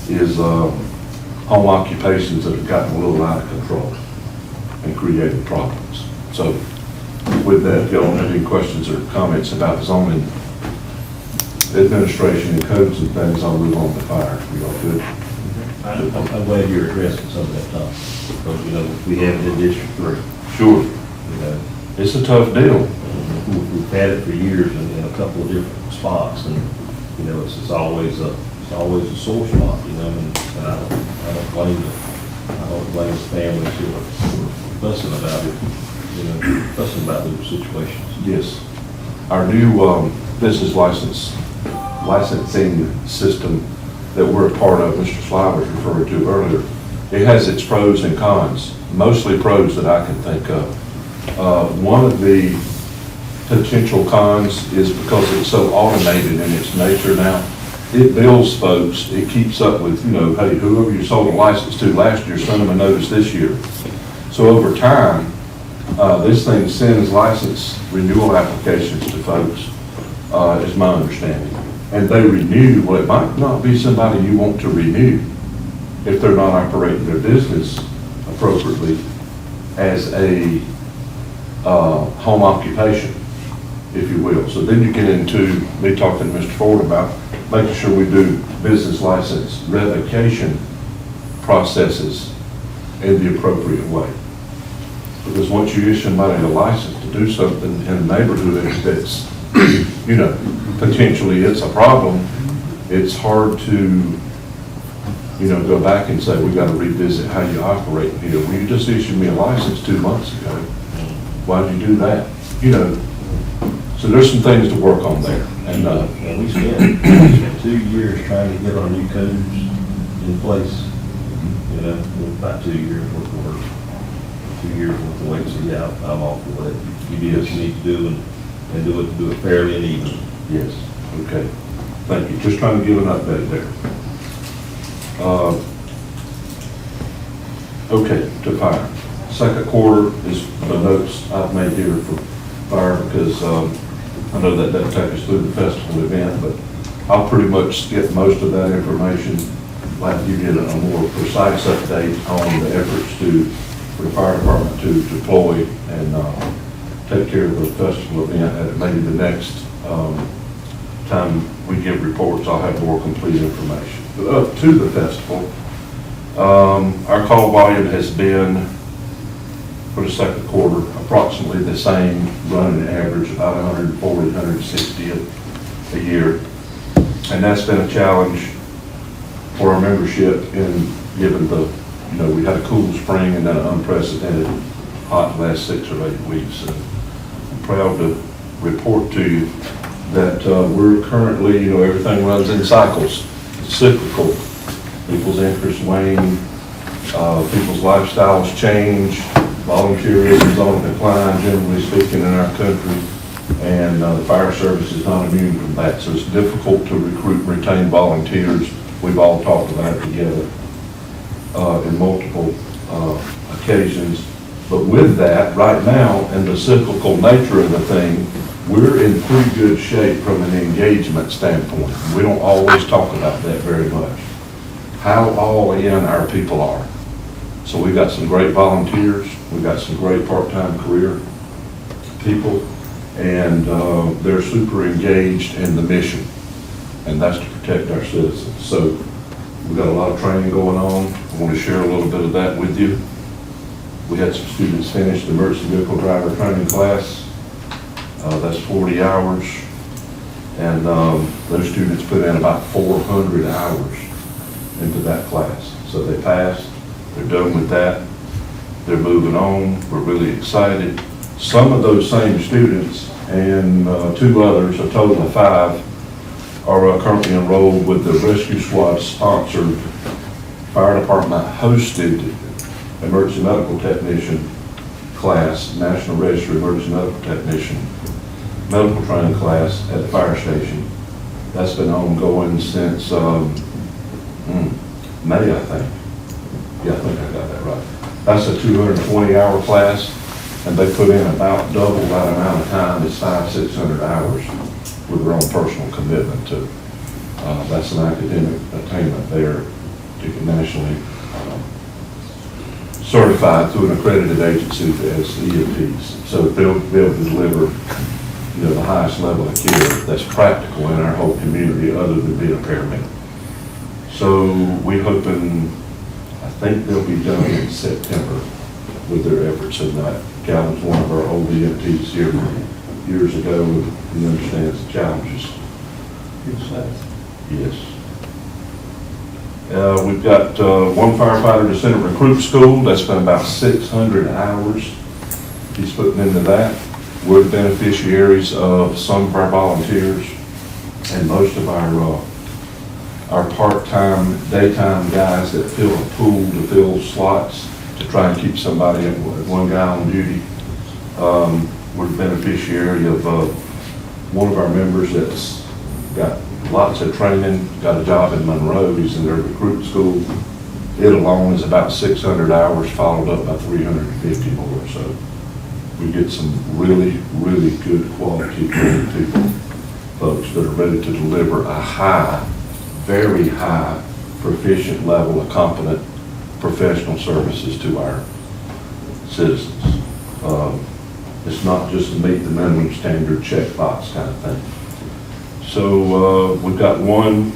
is home occupations that have gotten a little out of control and created problems. So with that, if y'all have any questions or comments about zoning administration and codes and things, I'll move on to fire. You all good? I'm glad you're addressing some of that topic, because, you know, we have it in District 3. Sure. You know, It's a tough deal. we've had it for years in a couple of different spots, and, you know, it's always a sore spot, you know, and I don't blame the families who are fussing about it, you know, fussing about those situations. Yes. Our new business licensing system that we're a part of, Mr. Sly was referred to earlier, it has its pros and cons, mostly pros that I can think of. One of the potential cons is because it's so automated in its nature now, it bills folks, it keeps up with, you know, hey, whoever you sold a license to last year, send them a notice this year. So over time, this thing sends license renewal applications to folks, is my understanding. And they renew, well, it might not be somebody you want to renew if they're not operating their business appropriately as a home occupation, if you will. So then you get into me talking to Mr. Ford about making sure we do business license revocation processes in the appropriate way. Because once you issue somebody a license to do something in a neighborhood that's, you know, potentially it's a problem, it's hard to, you know, go back and say, we got to revisit how you operate here. Well, you just issued me a license 2 months ago. Why'd you do that? You know, so there's some things to work on there. And we spent 2 years trying to get our new codes in place, you know, about 2 years worth of work. 2 years worth of wait, so yeah, I'm all for that. You do what you need to do and do it fairly and even. yes, okay. Thank you. Just trying to give an update there. Okay, to fire. Second quarter is the notes I've made here for fire, because I know that doesn't take us through the festival event, but I'll pretty much skip most of that information. I'd like to give you a more precise update on the efforts for the fire department to deploy and take care of the festival event. And maybe the next time we give reports, I'll have more complete information. But up to the festival, our call volume has been for the second quarter, approximately the same running average, about 140, 160 a year. And that's been a challenge for our membership in given the, we had a cool spring and then an unprecedented hot last 6 or 8 weeks. And I'm proud to report to you that we're currently, everything runs in cycles. It's cyclical. People's interests wane, people's lifestyles change, volunteerism is on decline, generally speaking, in our country, and the fire service is not immune from that. So it's difficult to recruit and retain volunteers. We've all talked about it together in multiple occasions. But with that, right now, and the cyclical nature of the thing, we're in pretty good shape from an engagement standpoint. We don't always talk about that very much. How all in our people are. So we've got some great volunteers, we've got some great part-time career people, and they're super engaged in the mission, and that's to protect our citizens. So we've got a lot of training going on. I want to share a little bit of that with you. We had some students finish the emergency vehicle driver training class. That's 40 hours, and those students put in about 400 hours into that class. So they passed, they're done with that, they're moving on, we're really excited. Some of those same students and 2 others, a total of 5, are currently enrolled with the Rescue Squad sponsored, fire department hosted emergency medical technician class, National Register Emergency Medical Technician medical training class at the fire station. That's been ongoing since May, I think. Yeah, I think I got that right. That's a 220-hour class, and they put in about double that amount of time. It's 500-600 hours with their own personal commitment to. That's an academic attainment there to get nationally certified through an accredited agency as EMTs. So they'll be able to deliver the highest level of care that's practical in our whole community other than being a paramedic. So we're hoping, I think they'll be done in September with their efforts in that. Calvin's one of our old EMTs here years ago, and he understands the challenges. Yes. We've got 1 firefighter to send a recruit school. That's been about 600 hours he's putting into that. We're the beneficiaries of some of our volunteers and most of our part-time, daytime guys that fill a pool to fill slots to try and keep somebody, one guy on duty. We're the beneficiary of one of our members that's got lots of training, got a job in Monroe. He's in their recruit school. It alone is about 600 hours, followed up by 350 more. So we get some really, really good quality trained people, folks that are ready to deliver a high, very high, proficient level of competent professional services to our citizens. It's not just to meet the minimum standard checkbox kind of thing. So we've got one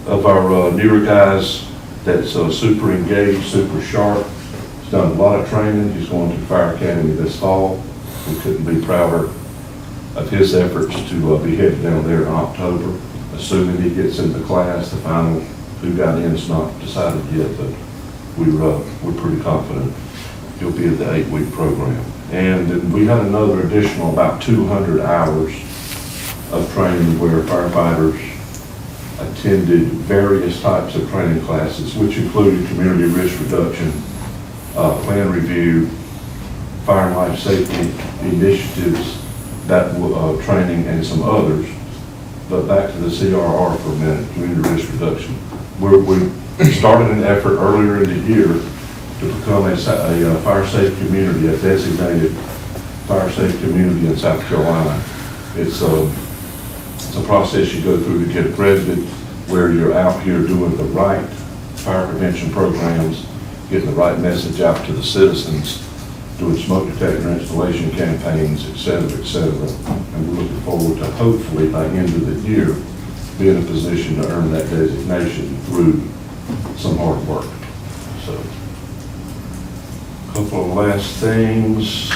of our newer guys that's super engaged, super sharp. He's done a lot of training. He's going to Fire Academy this fall. We couldn't be prouder of his efforts to be headed down there in October. Assuming he gets into class, the final who got in is not decided yet, but we're pretty confident he'll be at the 8-week program. And then we had another additional about 200 hours of training where firefighters attended various types of training classes, which included community risk reduction, plan review, fire and life safety initiatives, that training, and some others. But back to the CRR for a minute, community risk reduction. We started an effort earlier in the year to become a fire safe community, a designated fire safe community in South Carolina. It's a process you go through to get accredited, where you're out here doing the right fire prevention programs, getting the right message out to the citizens, doing smoke detector installation campaigns, et cetera, et cetera. And we're looking forward to hopefully by the end of the year be in a position to earn that designation through some hard work. So Couple of last things.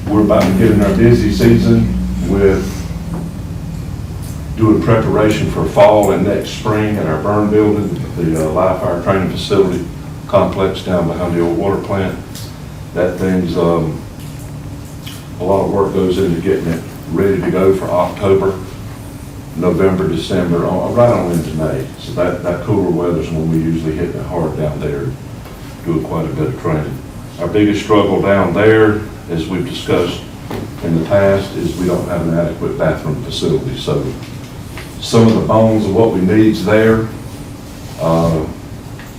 We're about to get in our busy season with doing preparation for fall and next spring at our burn building, the live fire training facility complex down behind the old water plant. That thing's, a lot of work goes into getting it ready to go for October, November, December, right on into May. So that cooler weather's when we usually hit it hard down there, doing quite a bit of training. Our biggest struggle down there, as we've discussed in the past, is we don't have an adequate bathroom facility. So some of the bones of what we need's there. Y'all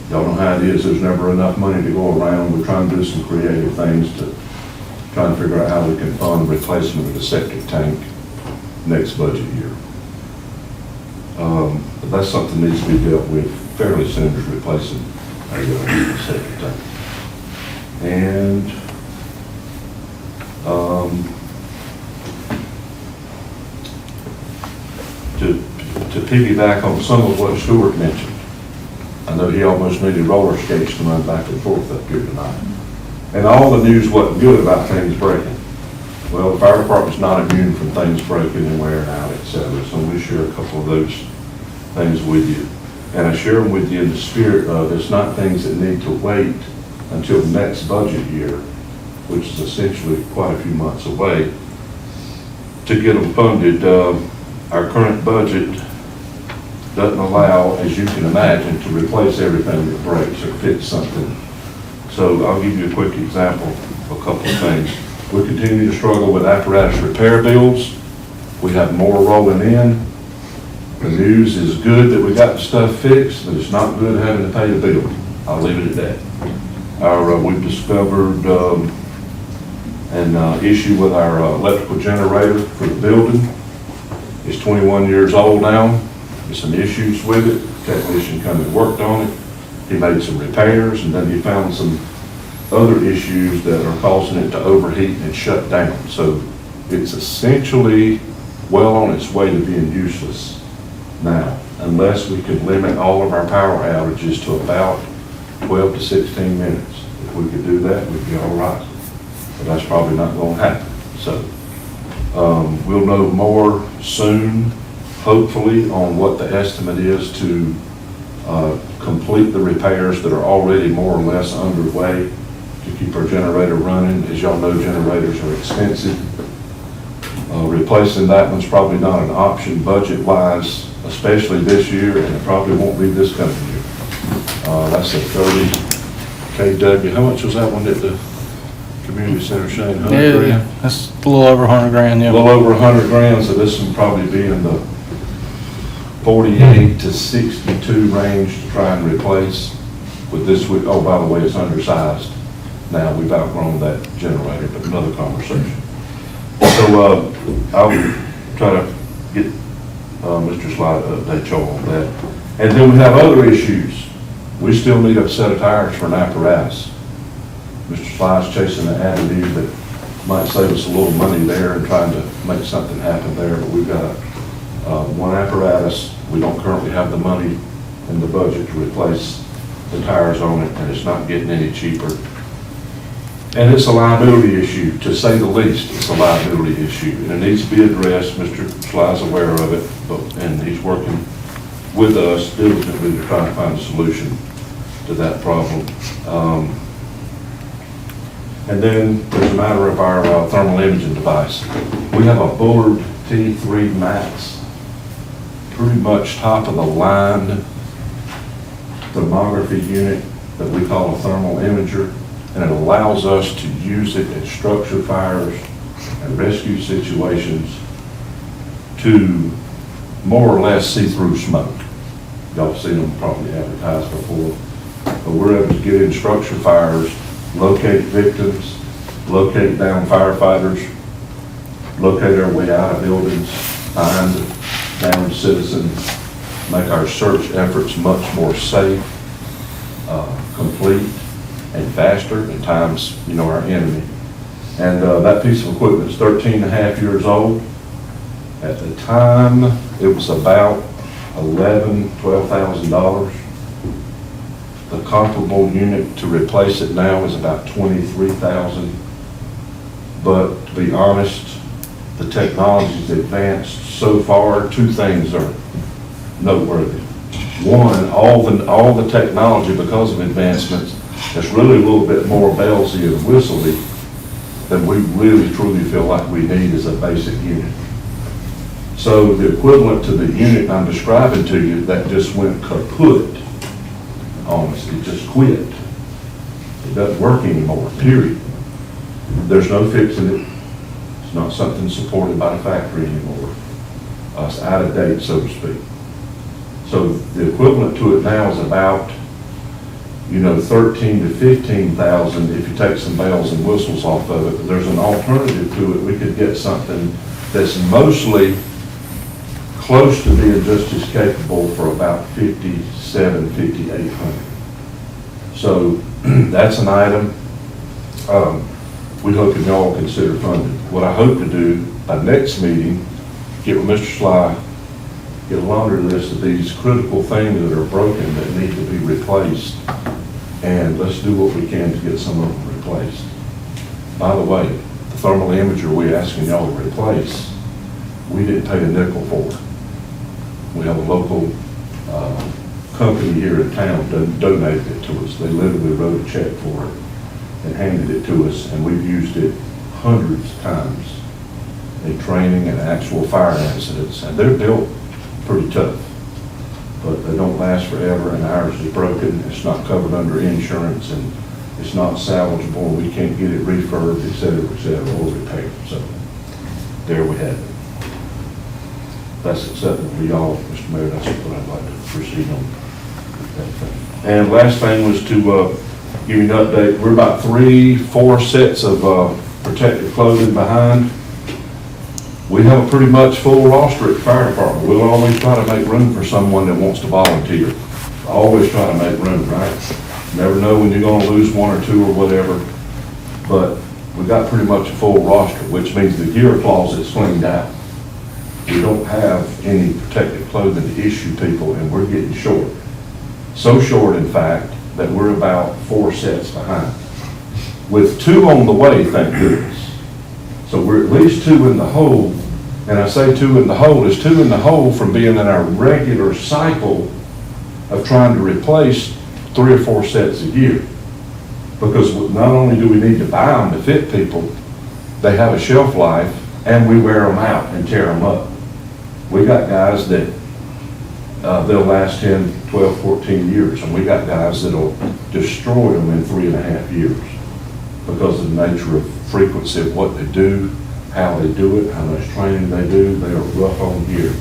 know how it is, there's never enough money to go around. We're trying to do some creative things to try and figure out how we can fund replacement of the septic tank next budget year. But that's something that needs to be dealt with fairly soon, as replacing our septic tank. And to piggyback on some of what Stuart mentioned, I know he almost needed roller skates to run back and forth up here tonight. And all the news wasn't good about things breaking. Well, the fire department's not immune from things breaking and wearing out, et cetera. So we share a couple of those things with you. And I share them with you in the spirit of it's not things that need to wait until next budget year, which is essentially quite a few months away, to get them funded. Our current budget doesn't allow, as you can imagine, to replace everything that breaks or fix something. So I'll give you a quick example of a couple of things. We continue to struggle with apparatus repair bills. We have more rolling in. The news is good that we got the stuff fixed, but it's not good having to pay the bill. I'll leave it at that. We've discovered an issue with our electrical generator for the building. It's 21 years old now. There's some issues with it. The technician come and worked on it. He made some repairs, and then he found some other issues that are causing it to overheat and shut down. So it's essentially well on its way to being useless now, unless we could limit all of our power outages to about 12 to 16 minutes. If we could do that, we'd be all right. But that's probably not going to happen. So we'll know more soon, hopefully, on what the estimate is to complete the repairs that are already more or less underway to keep our generator running. As y'all know, generators are expensive. Replacing that one's probably not an option budget-wise, especially this year, and it probably won't be this coming year. That's a 30 kW. How much was that one at the community center, Shane? 100 grand? Yeah, that's a little over 100 grand, yeah. A little over 100 grand, so this one probably be in the 48 to 62 range to try and replace with this. Oh, by the way, it's undersized. Now, we've outgrown that generator, but another conversation. So I'll try to get Mr. Sly to update y'all on that. And then we have other issues. We still need a set of tires for an apparatus. Mr. Sly's chasing the avenue that might save us a little money there and trying to make something happen there, but we've got one apparatus. We don't currently have the money in the budget to replace the tires on it, and it's not getting any cheaper. And it's a liability issue, to say the least. It's a liability issue, and it needs to be addressed. Mr. Sly's aware of it, and he's working with us diligently to try to find a solution to that problem. And then there's a matter of our thermal imaging device. We have a Bullard T3 Max, pretty much top of the line thermography unit that we call a thermal imager, and it allows us to use it in structure fires and rescue situations to more or less see through smoke. Y'all have seen them probably advertised before, but we're able to get in structure fires, locate victims, locate down firefighters, locate our way out of buildings, find downed citizens, make our search efforts much more safe, complete, and faster, and times, our enemy. And that piece of equipment is 13 and a half years old. At the time, it was about $12,000. The comparable unit to replace it now is about 23,000. But to be honest, the technology's advanced so far. Two things are noteworthy. One, all the technology, because of advancements, is really a little bit more bellsy and whistly than we really truly feel like we need as a basic unit. So the equivalent to the unit I'm describing to you that just went kaput, honestly, just quit. It doesn't work anymore, period. There's no fixing it. It's not something supported by the factory anymore. It's out of date, so to speak. So the equivalent to it now is about, 13 to 15,000 if you take some bells and whistles off of it. But there's an alternative to it. We could get something that's mostly close to being just as capable for about 5,700, 5,800. So that's an item we hope that y'all consider funding. What I hope to do by next meeting, get with Mr. Sly, get a laundry list of these critical things that are broken that need to be replaced, and let's do what we can to get some of them replaced. By the way, the thermal imager we're asking y'all to replace, we didn't pay a nickel for it. We have a local company here in town that donated it to us. They literally wrote a check for it and handed it to us, and we've used it hundreds of times in training and actual fire incidents, and they're built pretty tough, but they don't last forever, and ours is broken. It's not covered under insurance, and it's not salvageable, and we can't get it refurbed, et cetera, or repaired. So there we have it. That's acceptable to y'all, Mr. Mayor. That's what I'd like to proceed on. And last thing was to give you an update. We're about 3-4 sets of protective clothing behind. We have a pretty much full roster at the fire department. We'll always try to make room for someone that wants to volunteer. Always try to make room, right? Never know when you're gonna lose one or two or whatever. But we got pretty much a full roster, which means the gear closet's cleaned out. We don't have any protective clothing to issue people, and we're getting short. So short, in fact, that we're about 4 sets behind. With 2 on the way, thank goodness. So we're at least 2 in the hole, and I say 2 in the hole, is 2 in the hole from being in our regular cycle of trying to replace 3 or 4 sets a year. Because not only do we need to buy them to fit people, they have a shelf life, and we wear them out and tear them up. We got guys that they'll last 10, 12, 14 years, and we got guys that'll destroy them in 3.5 years because of the nature of frequency of what they do, how they do it, how much training they do. They are rough on gear,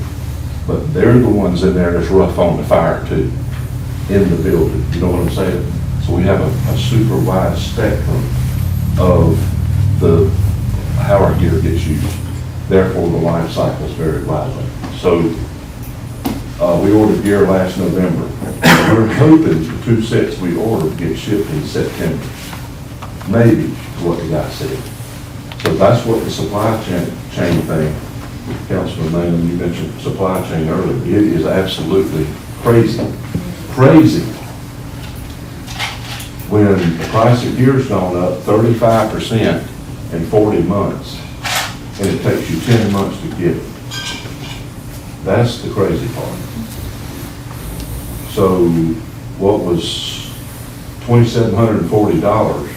but they're the ones in there that's rough on the fire too, in the building. You know what I'm saying? So we have a super wide spectrum of how our gear gets used. Therefore, the life cycle is very wide. So we ordered gear last November. We're hoping the 2 sets we ordered get shipped in September. Maybe, is what the guy said. So that's what the supply chain thing, Councilman Manning, you mentioned supply chain earlier. It is absolutely crazy. Crazy. When the price of gear's gone up 35% in 40 months, and it takes you 10 months to get it. That's the crazy part. So what was $2,740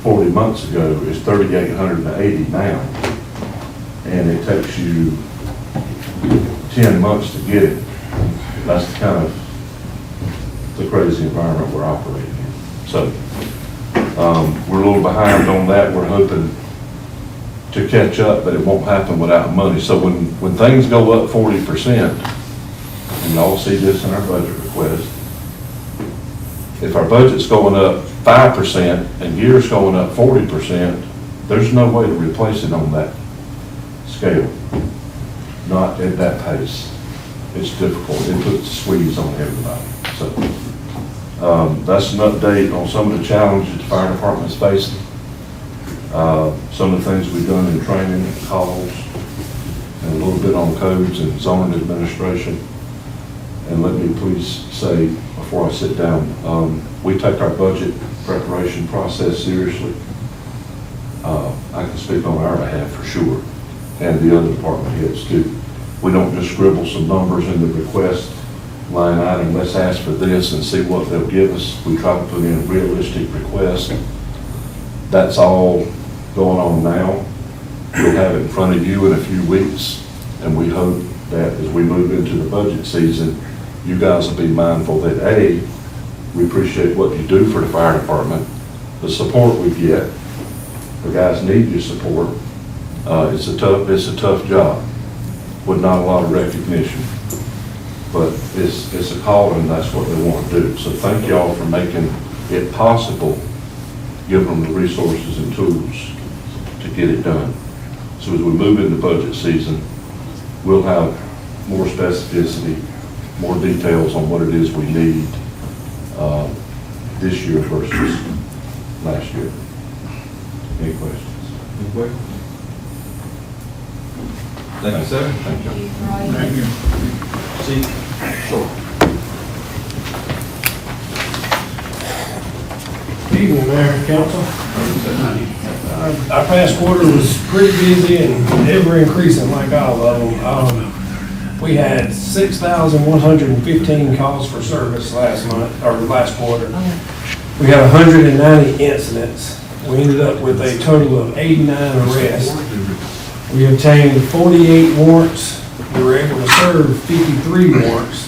40 months ago is $3,880 now. And it takes you 10 months to get it. That's kind of the crazy environment we're operating in. So we're a little behind on that. We're hoping to catch up, but it won't happen without money. So when things go up 40%, and y'all see this in our budget request, if our budget's going up 5% and gear's going up 40%, there's no way to replace it on that scale. Not at that pace. It's difficult. It puts a squeeze on everybody. So that's an update on some of the challenges the fire department's facing. Some of the things we've done in training, calls, and a little bit on codes and zoning administration. And let me please say, before I sit down. We take our budget preparation process seriously. I can speak on our behalf for sure, and the other department heads too. We don't just scribble some numbers in the request line item, let's ask for this and see what they'll give us. We try to put in a realistic request. That's all going on now. We'll have it in front of you in a few weeks, and we hope that as we move into the budget season, you guys will be mindful that, A, we appreciate what you do for the fire department, the support we get. The guys need your support. It's a tough job with not a lot of recognition, but it's a calling, that's what they want to do. So thank y'all for making it possible, give them the resources and tools to get it done. So as we move into budget season, we'll have more specificity, more details on what it is we need this year versus last year. Any questions? Any questions? Thank you, sir. Thank you. Thank you. See, sure. Evening, Mayor and Council. Our past quarter was pretty busy and ever increasing like all of them. We had 6,115 calls for service last month, or last quarter. We had 190 incidents. We ended up with a total of 89 arrests. We obtained 48 warrants. We were able to serve 53 warrants.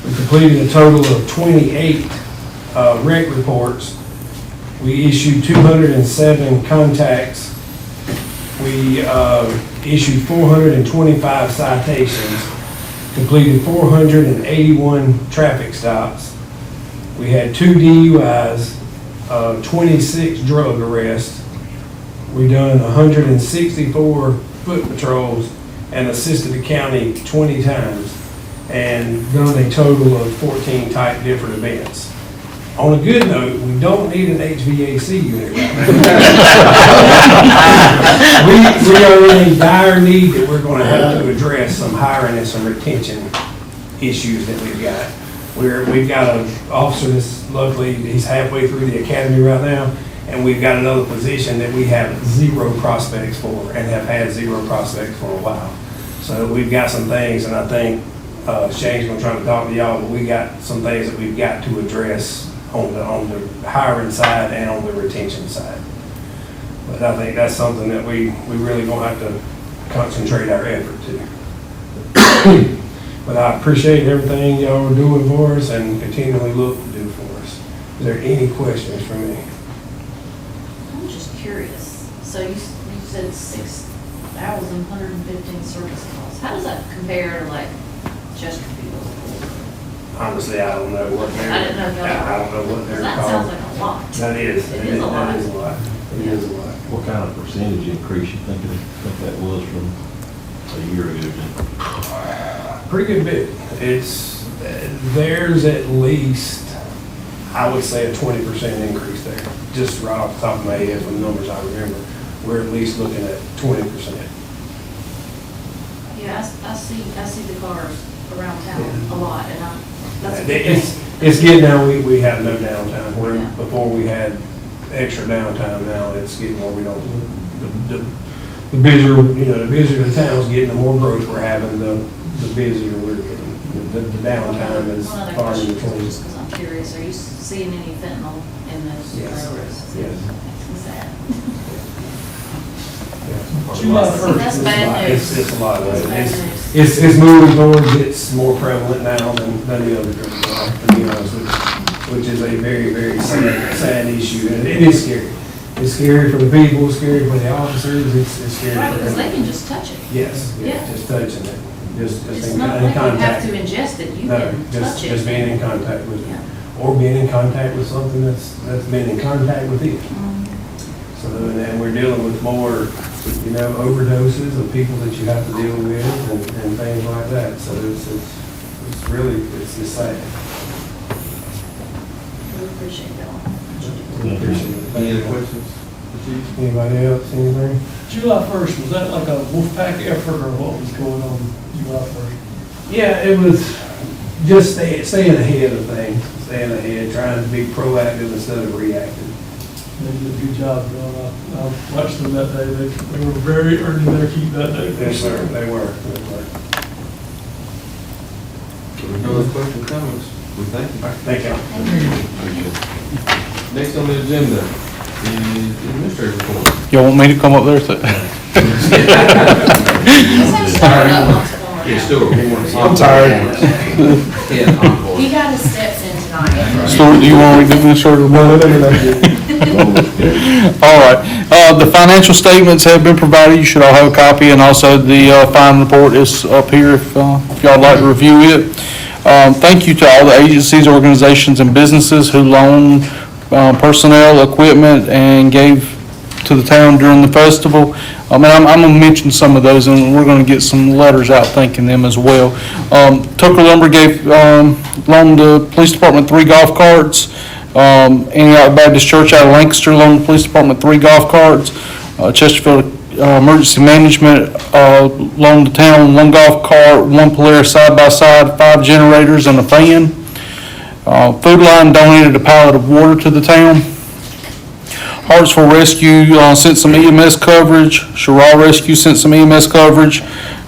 We completed a total of 28 wreck reports. We issued 207 contacts. We issued 425 citations, completed 481 traffic stops. We had 2 DUIs, 26 drug arrests. We done 164 foot patrols and assisted the county 20 times and done a total of 14 type different events. On a good note, we don't need an HVAC unit right now. We are in a dire need that we're going to have to address some hiring and some retention issues that we've got. We've got an officer that's luckily, he's halfway through the academy right now, and we've got another position that we have 0 prospects for and have had 0 prospects for a while. So we've got some things, and I think Shane's gonna try to talk to y'all, but we got some things that we've got to address on the hiring side and on the retention side. But I think that's something that we really gonna have to concentrate our effort to. But I appreciate everything y'all are doing for us and continually look to do for us. Is there any questions for me? I'm just curious. So you said 6,115 service calls. How does that compare to like Chesterfield? Honestly, I don't know what they're. I didn't know y'all- I don't know what they're That called. sounds like a lot. That is. It is a lot. That is a lot. It is a lot. What kind of percentage increase you think that was from a year ago? Pretty good bit. There's at least, I would say, a 20% increase there. Just right off the top of my head from the numbers I remember. We're at least looking at 20%. Yeah, I see the cars around town a lot, and that's a good It's thing. getting now, we have no downtime. Where Yeah. before we had extra downtime, now it's getting where we don't, the busier, the busier the town's getting, the more growth we're having, the busier we're getting. The downtime is One other far in question, between. just because I'm curious, are you seeing any fentanyl in those Yes. railroads? Yes. Makes me sad. July That's 1st. bad news. It's a lot of That's it. bad It's moving towards, it's more prevalent now than the other drugs are, to be honest with you, which is a very, very sad issue, and it is scary. It's scary for the people, it's scary for the officers, it's scary Right, for because they everyone. can just touch it. Yes, Yeah. just touching it, just It's in not like you have contact. to ingest it, you No, can touch it. just being in contact with it, Yeah. or being in contact with something that's been in contact with it. Mhm. So, and we're dealing with more, overdoses of people that you have to deal with and things like that. So it's really, it's sad. We appreciate y'all. We appreciate it. Any other questions? Anybody else, anything? July 1st, was that like a Wolfpack effort or what was going on July 1st? Yeah, it was, just staying ahead of things, staying ahead, trying to be proactive instead of reactive. They did a good job, Bill. I watched them that day. They were very earning their keep that day. Yes, sir, they were. If there's no other questions, comments, we thank you. Thank you. Next on the agenda is the administrative report. Y'all want me to come up there? Yeah, Stuart, we want to. I'm tired. Yeah, encore. You got his steps in tonight. Stuart, do you want to give me a short report? All right, the financial statements have been provided, you should all have a copy, and also the fine report is up here if y'all would like to review it. Thank you to all the agencies, organizations, and businesses who loaned personnel, equipment, and gave to the town during the festival. I'm gonna mention some of those, and we're gonna get some letters out thanking them as well. Tucker Lumber loaned the police department 3 golf carts. Antioch Baptist Church out of Lancaster loaned the police department 3 golf carts. Chesterfield Emergency Management loaned the town 1 golf cart, 1 Polaris side-by-side, 5 generators, and a fan. Food Line donated a pallet of water to the town. Hartsville Rescue sent some EMS coverage. Sherrall Rescue sent some EMS coverage.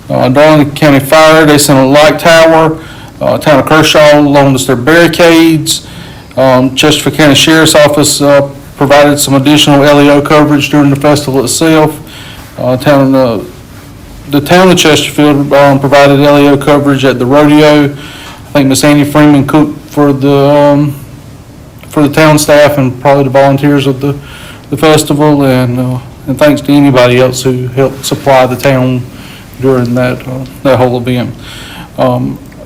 Darling County Fire, they sent a light tower. Town of Kershaw loaned us their barricades. Chesterfield County Sheriff's Office provided some additional LEO coverage during the festival itself. The town of Chesterfield provided LEO coverage at the rodeo. I think Miss Annie Freeman cooked for the town staff and probably the volunteers of the festival, and thanks to anybody else who helped supply the town during that whole event.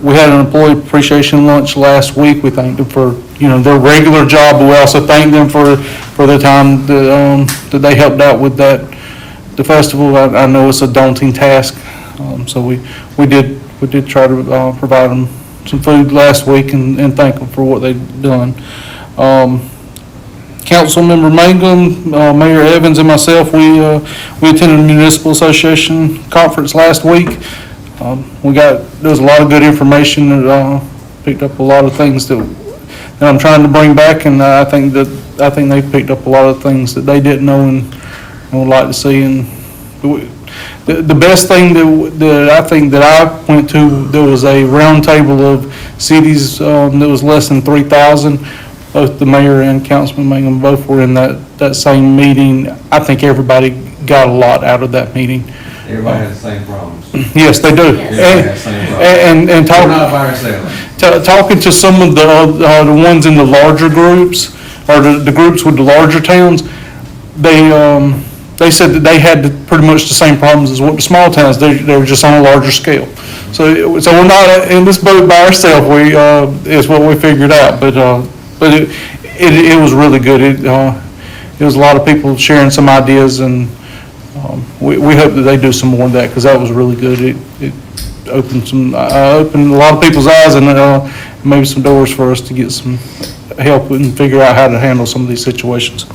We had an employee appreciation lunch last week. We thanked them for, their regular job, but we also thanked them for the time that they helped out with the festival. I know it's a daunting task, so we did try to provide them some food last week and thank them for what they've done. Councilmember Mangum, Mayor Evans, and myself, we attended the Municipal Association Conference last week. There was a lot of good information that picked up a lot of things that I'm trying to bring back, and I think they picked up a lot of things that they didn't know and would like to see. And the best thing that I think that I went to, there was a round table of cities that was less than 3,000. Both the mayor and Councilman Mangum both were in that same meeting. I think everybody got a lot out of that meeting. Everybody has the same problems. Yes, they do. Everybody has the same problems. And We're not by ourselves. talking to some of the ones in the larger groups, or the groups with the larger towns, they said that they had pretty much the same problems as what the small towns. They were just on a larger scale. So we're not in this boat by ourselves. Is what we figured out. But it was really good. It was a lot of people sharing some ideas, and we hope that they do some more of that, because that was really good. It opened a lot of people's eyes, and maybe some doors for us to get some help and figure out how to handle some of these situations.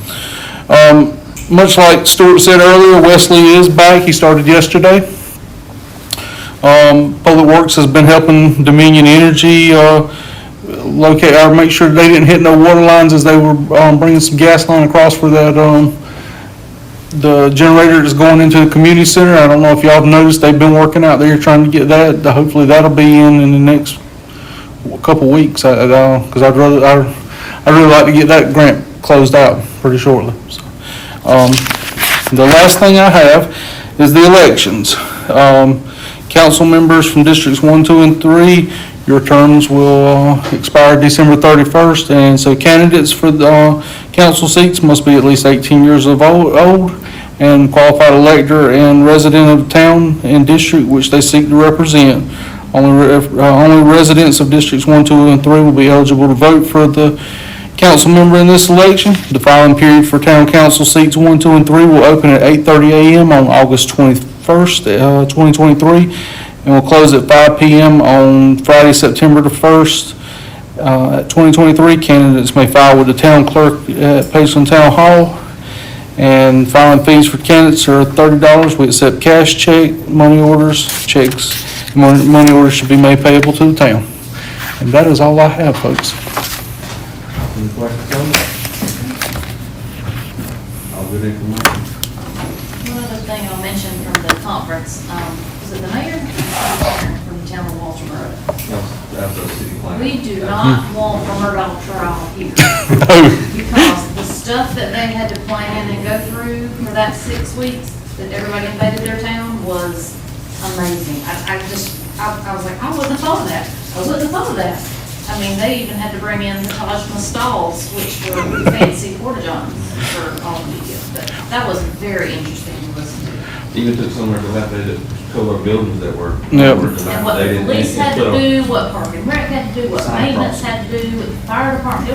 Much like Stuart said earlier, Wesley is back. He started yesterday. Public Works has been helping Dominion Energy locate or make sure they didn't hit no water lines as they were bringing some gas line across for that the generator that's going into the community center. I don't know if y'all have noticed, they've been working out there trying to get that. Hopefully that'll be in the next couple weeks, because I'd really like to get that grant closed out pretty shortly. So, the last thing I have is the elections. Council members from districts 1, 2, and 3, your terms will expire December 31st, and so candidates for the council seats must be at least 18 years of old and qualified elector and resident of the town and district which they seek to represent. Only residents of districts 1, 2, and 3 will be eligible to vote for the council member in this election. The filing period for town council seats 1, 2, and 3 will open at 8:30 a.m. on August 21st, 2023. And we'll close at 5 p.m. on Friday, September the 1st, 2023. Candidates may file with the town clerk at Pageland Town Hall. And filing fees for candidates are $30. We accept cash, check, money orders, checks. Money orders should be made payable to the town. And that is all I have, folks. Any questions, comments? All good information. One other thing I'll mention from the conference, was it the mayor from the town of Walterboro? That's a city plan. We do not want the Murdoch trial here. No. Because the stuff that they had to plan and go through for that 6 weeks that everybody invaded their town was amazing. I was like, I wouldn't have thought of that. I wouldn't have thought of that. I mean, they even had to bring in the Taj Mahal stalls, which were fancy porta-johns for all the media. But that was very interesting to listen to. Even took somewhere to that, they did color buildings that were. Yep. And what the police had to do, what Park and Rec had to do, what maintenance had to do, what the fire department,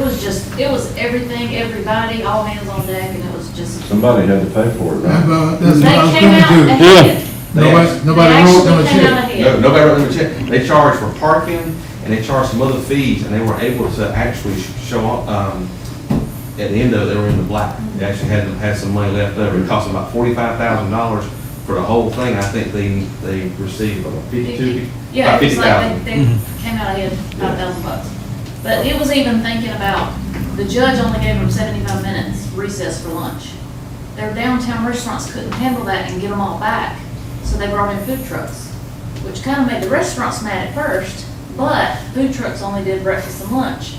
it was everything, everybody, all hands on deck, and it was just. Somebody had to pay for it, right? That's what I was They came out gonna do. ahead. Nobody They wrote them a actually came out check. ahead. Nobody wrote them a check. They charged for parking and they charged some other fees and they were able to actually show up, at the end of it, they were in the black. They actually had some money left over. It cost them about $45,000 for the whole thing. I think they received about 52, Yeah, about it was like 50,000. they came out ahead $5,000. But it was even thinking about, the judge only gave them 75 minutes recess for lunch. Their downtown restaurants couldn't handle that and get them all back, so they brought in food trucks, which kind of made the restaurants mad at first, but food trucks only did breakfast and lunch.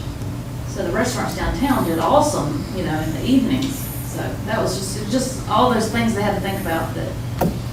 So the restaurants downtown did awesome, in the evenings. So that was just all those things they had to think about that.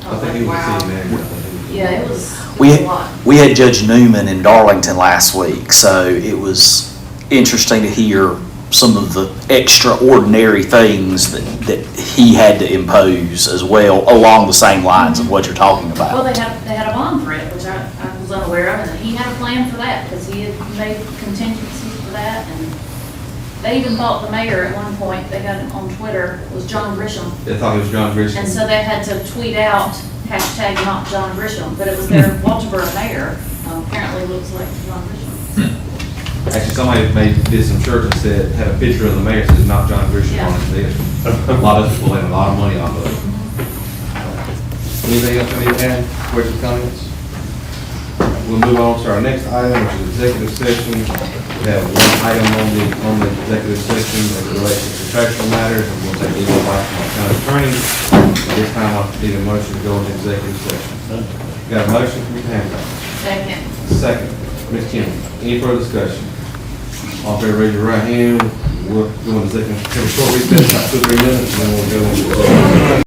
I think he was wow. the city manager. I think he was. Yeah, it was a lot. We had Judge Newman in Darlington last week, so it was interesting to hear some of the extraordinary things that he had to impose as well, along the same lines of what you're talking Well, about. they had a bond for it, which I was unaware of, and he had a plan for that, because he had made contingencies for that, and they even thought the mayor at one point, they got him on Twitter, was John Grisham, They thought it was John Grisham. and so they had to tweet out hashtag not John Grisham, but it was their Walterboro mayor, apparently looks like John Grisham. Actually, somebody did some shirts that said, had a picture of the mayor, says not John Grisham on it. A lot of people had a lot of money off of it. Anything else I need to add? Questions, comments? We'll move on to our next item, which is executive session. We have one item on the executive session that relates to contractual matters, and we'll take legal advice from our county attorney. At this time, I'll need a motion to go into executive session. Got a motion from Mr. Hancock? Second. Second, Ms. Kim. Any further discussion? All in favor, raise your right hand. We'll go into executive, short recess, about 2 or 3 minutes, and then we'll go into.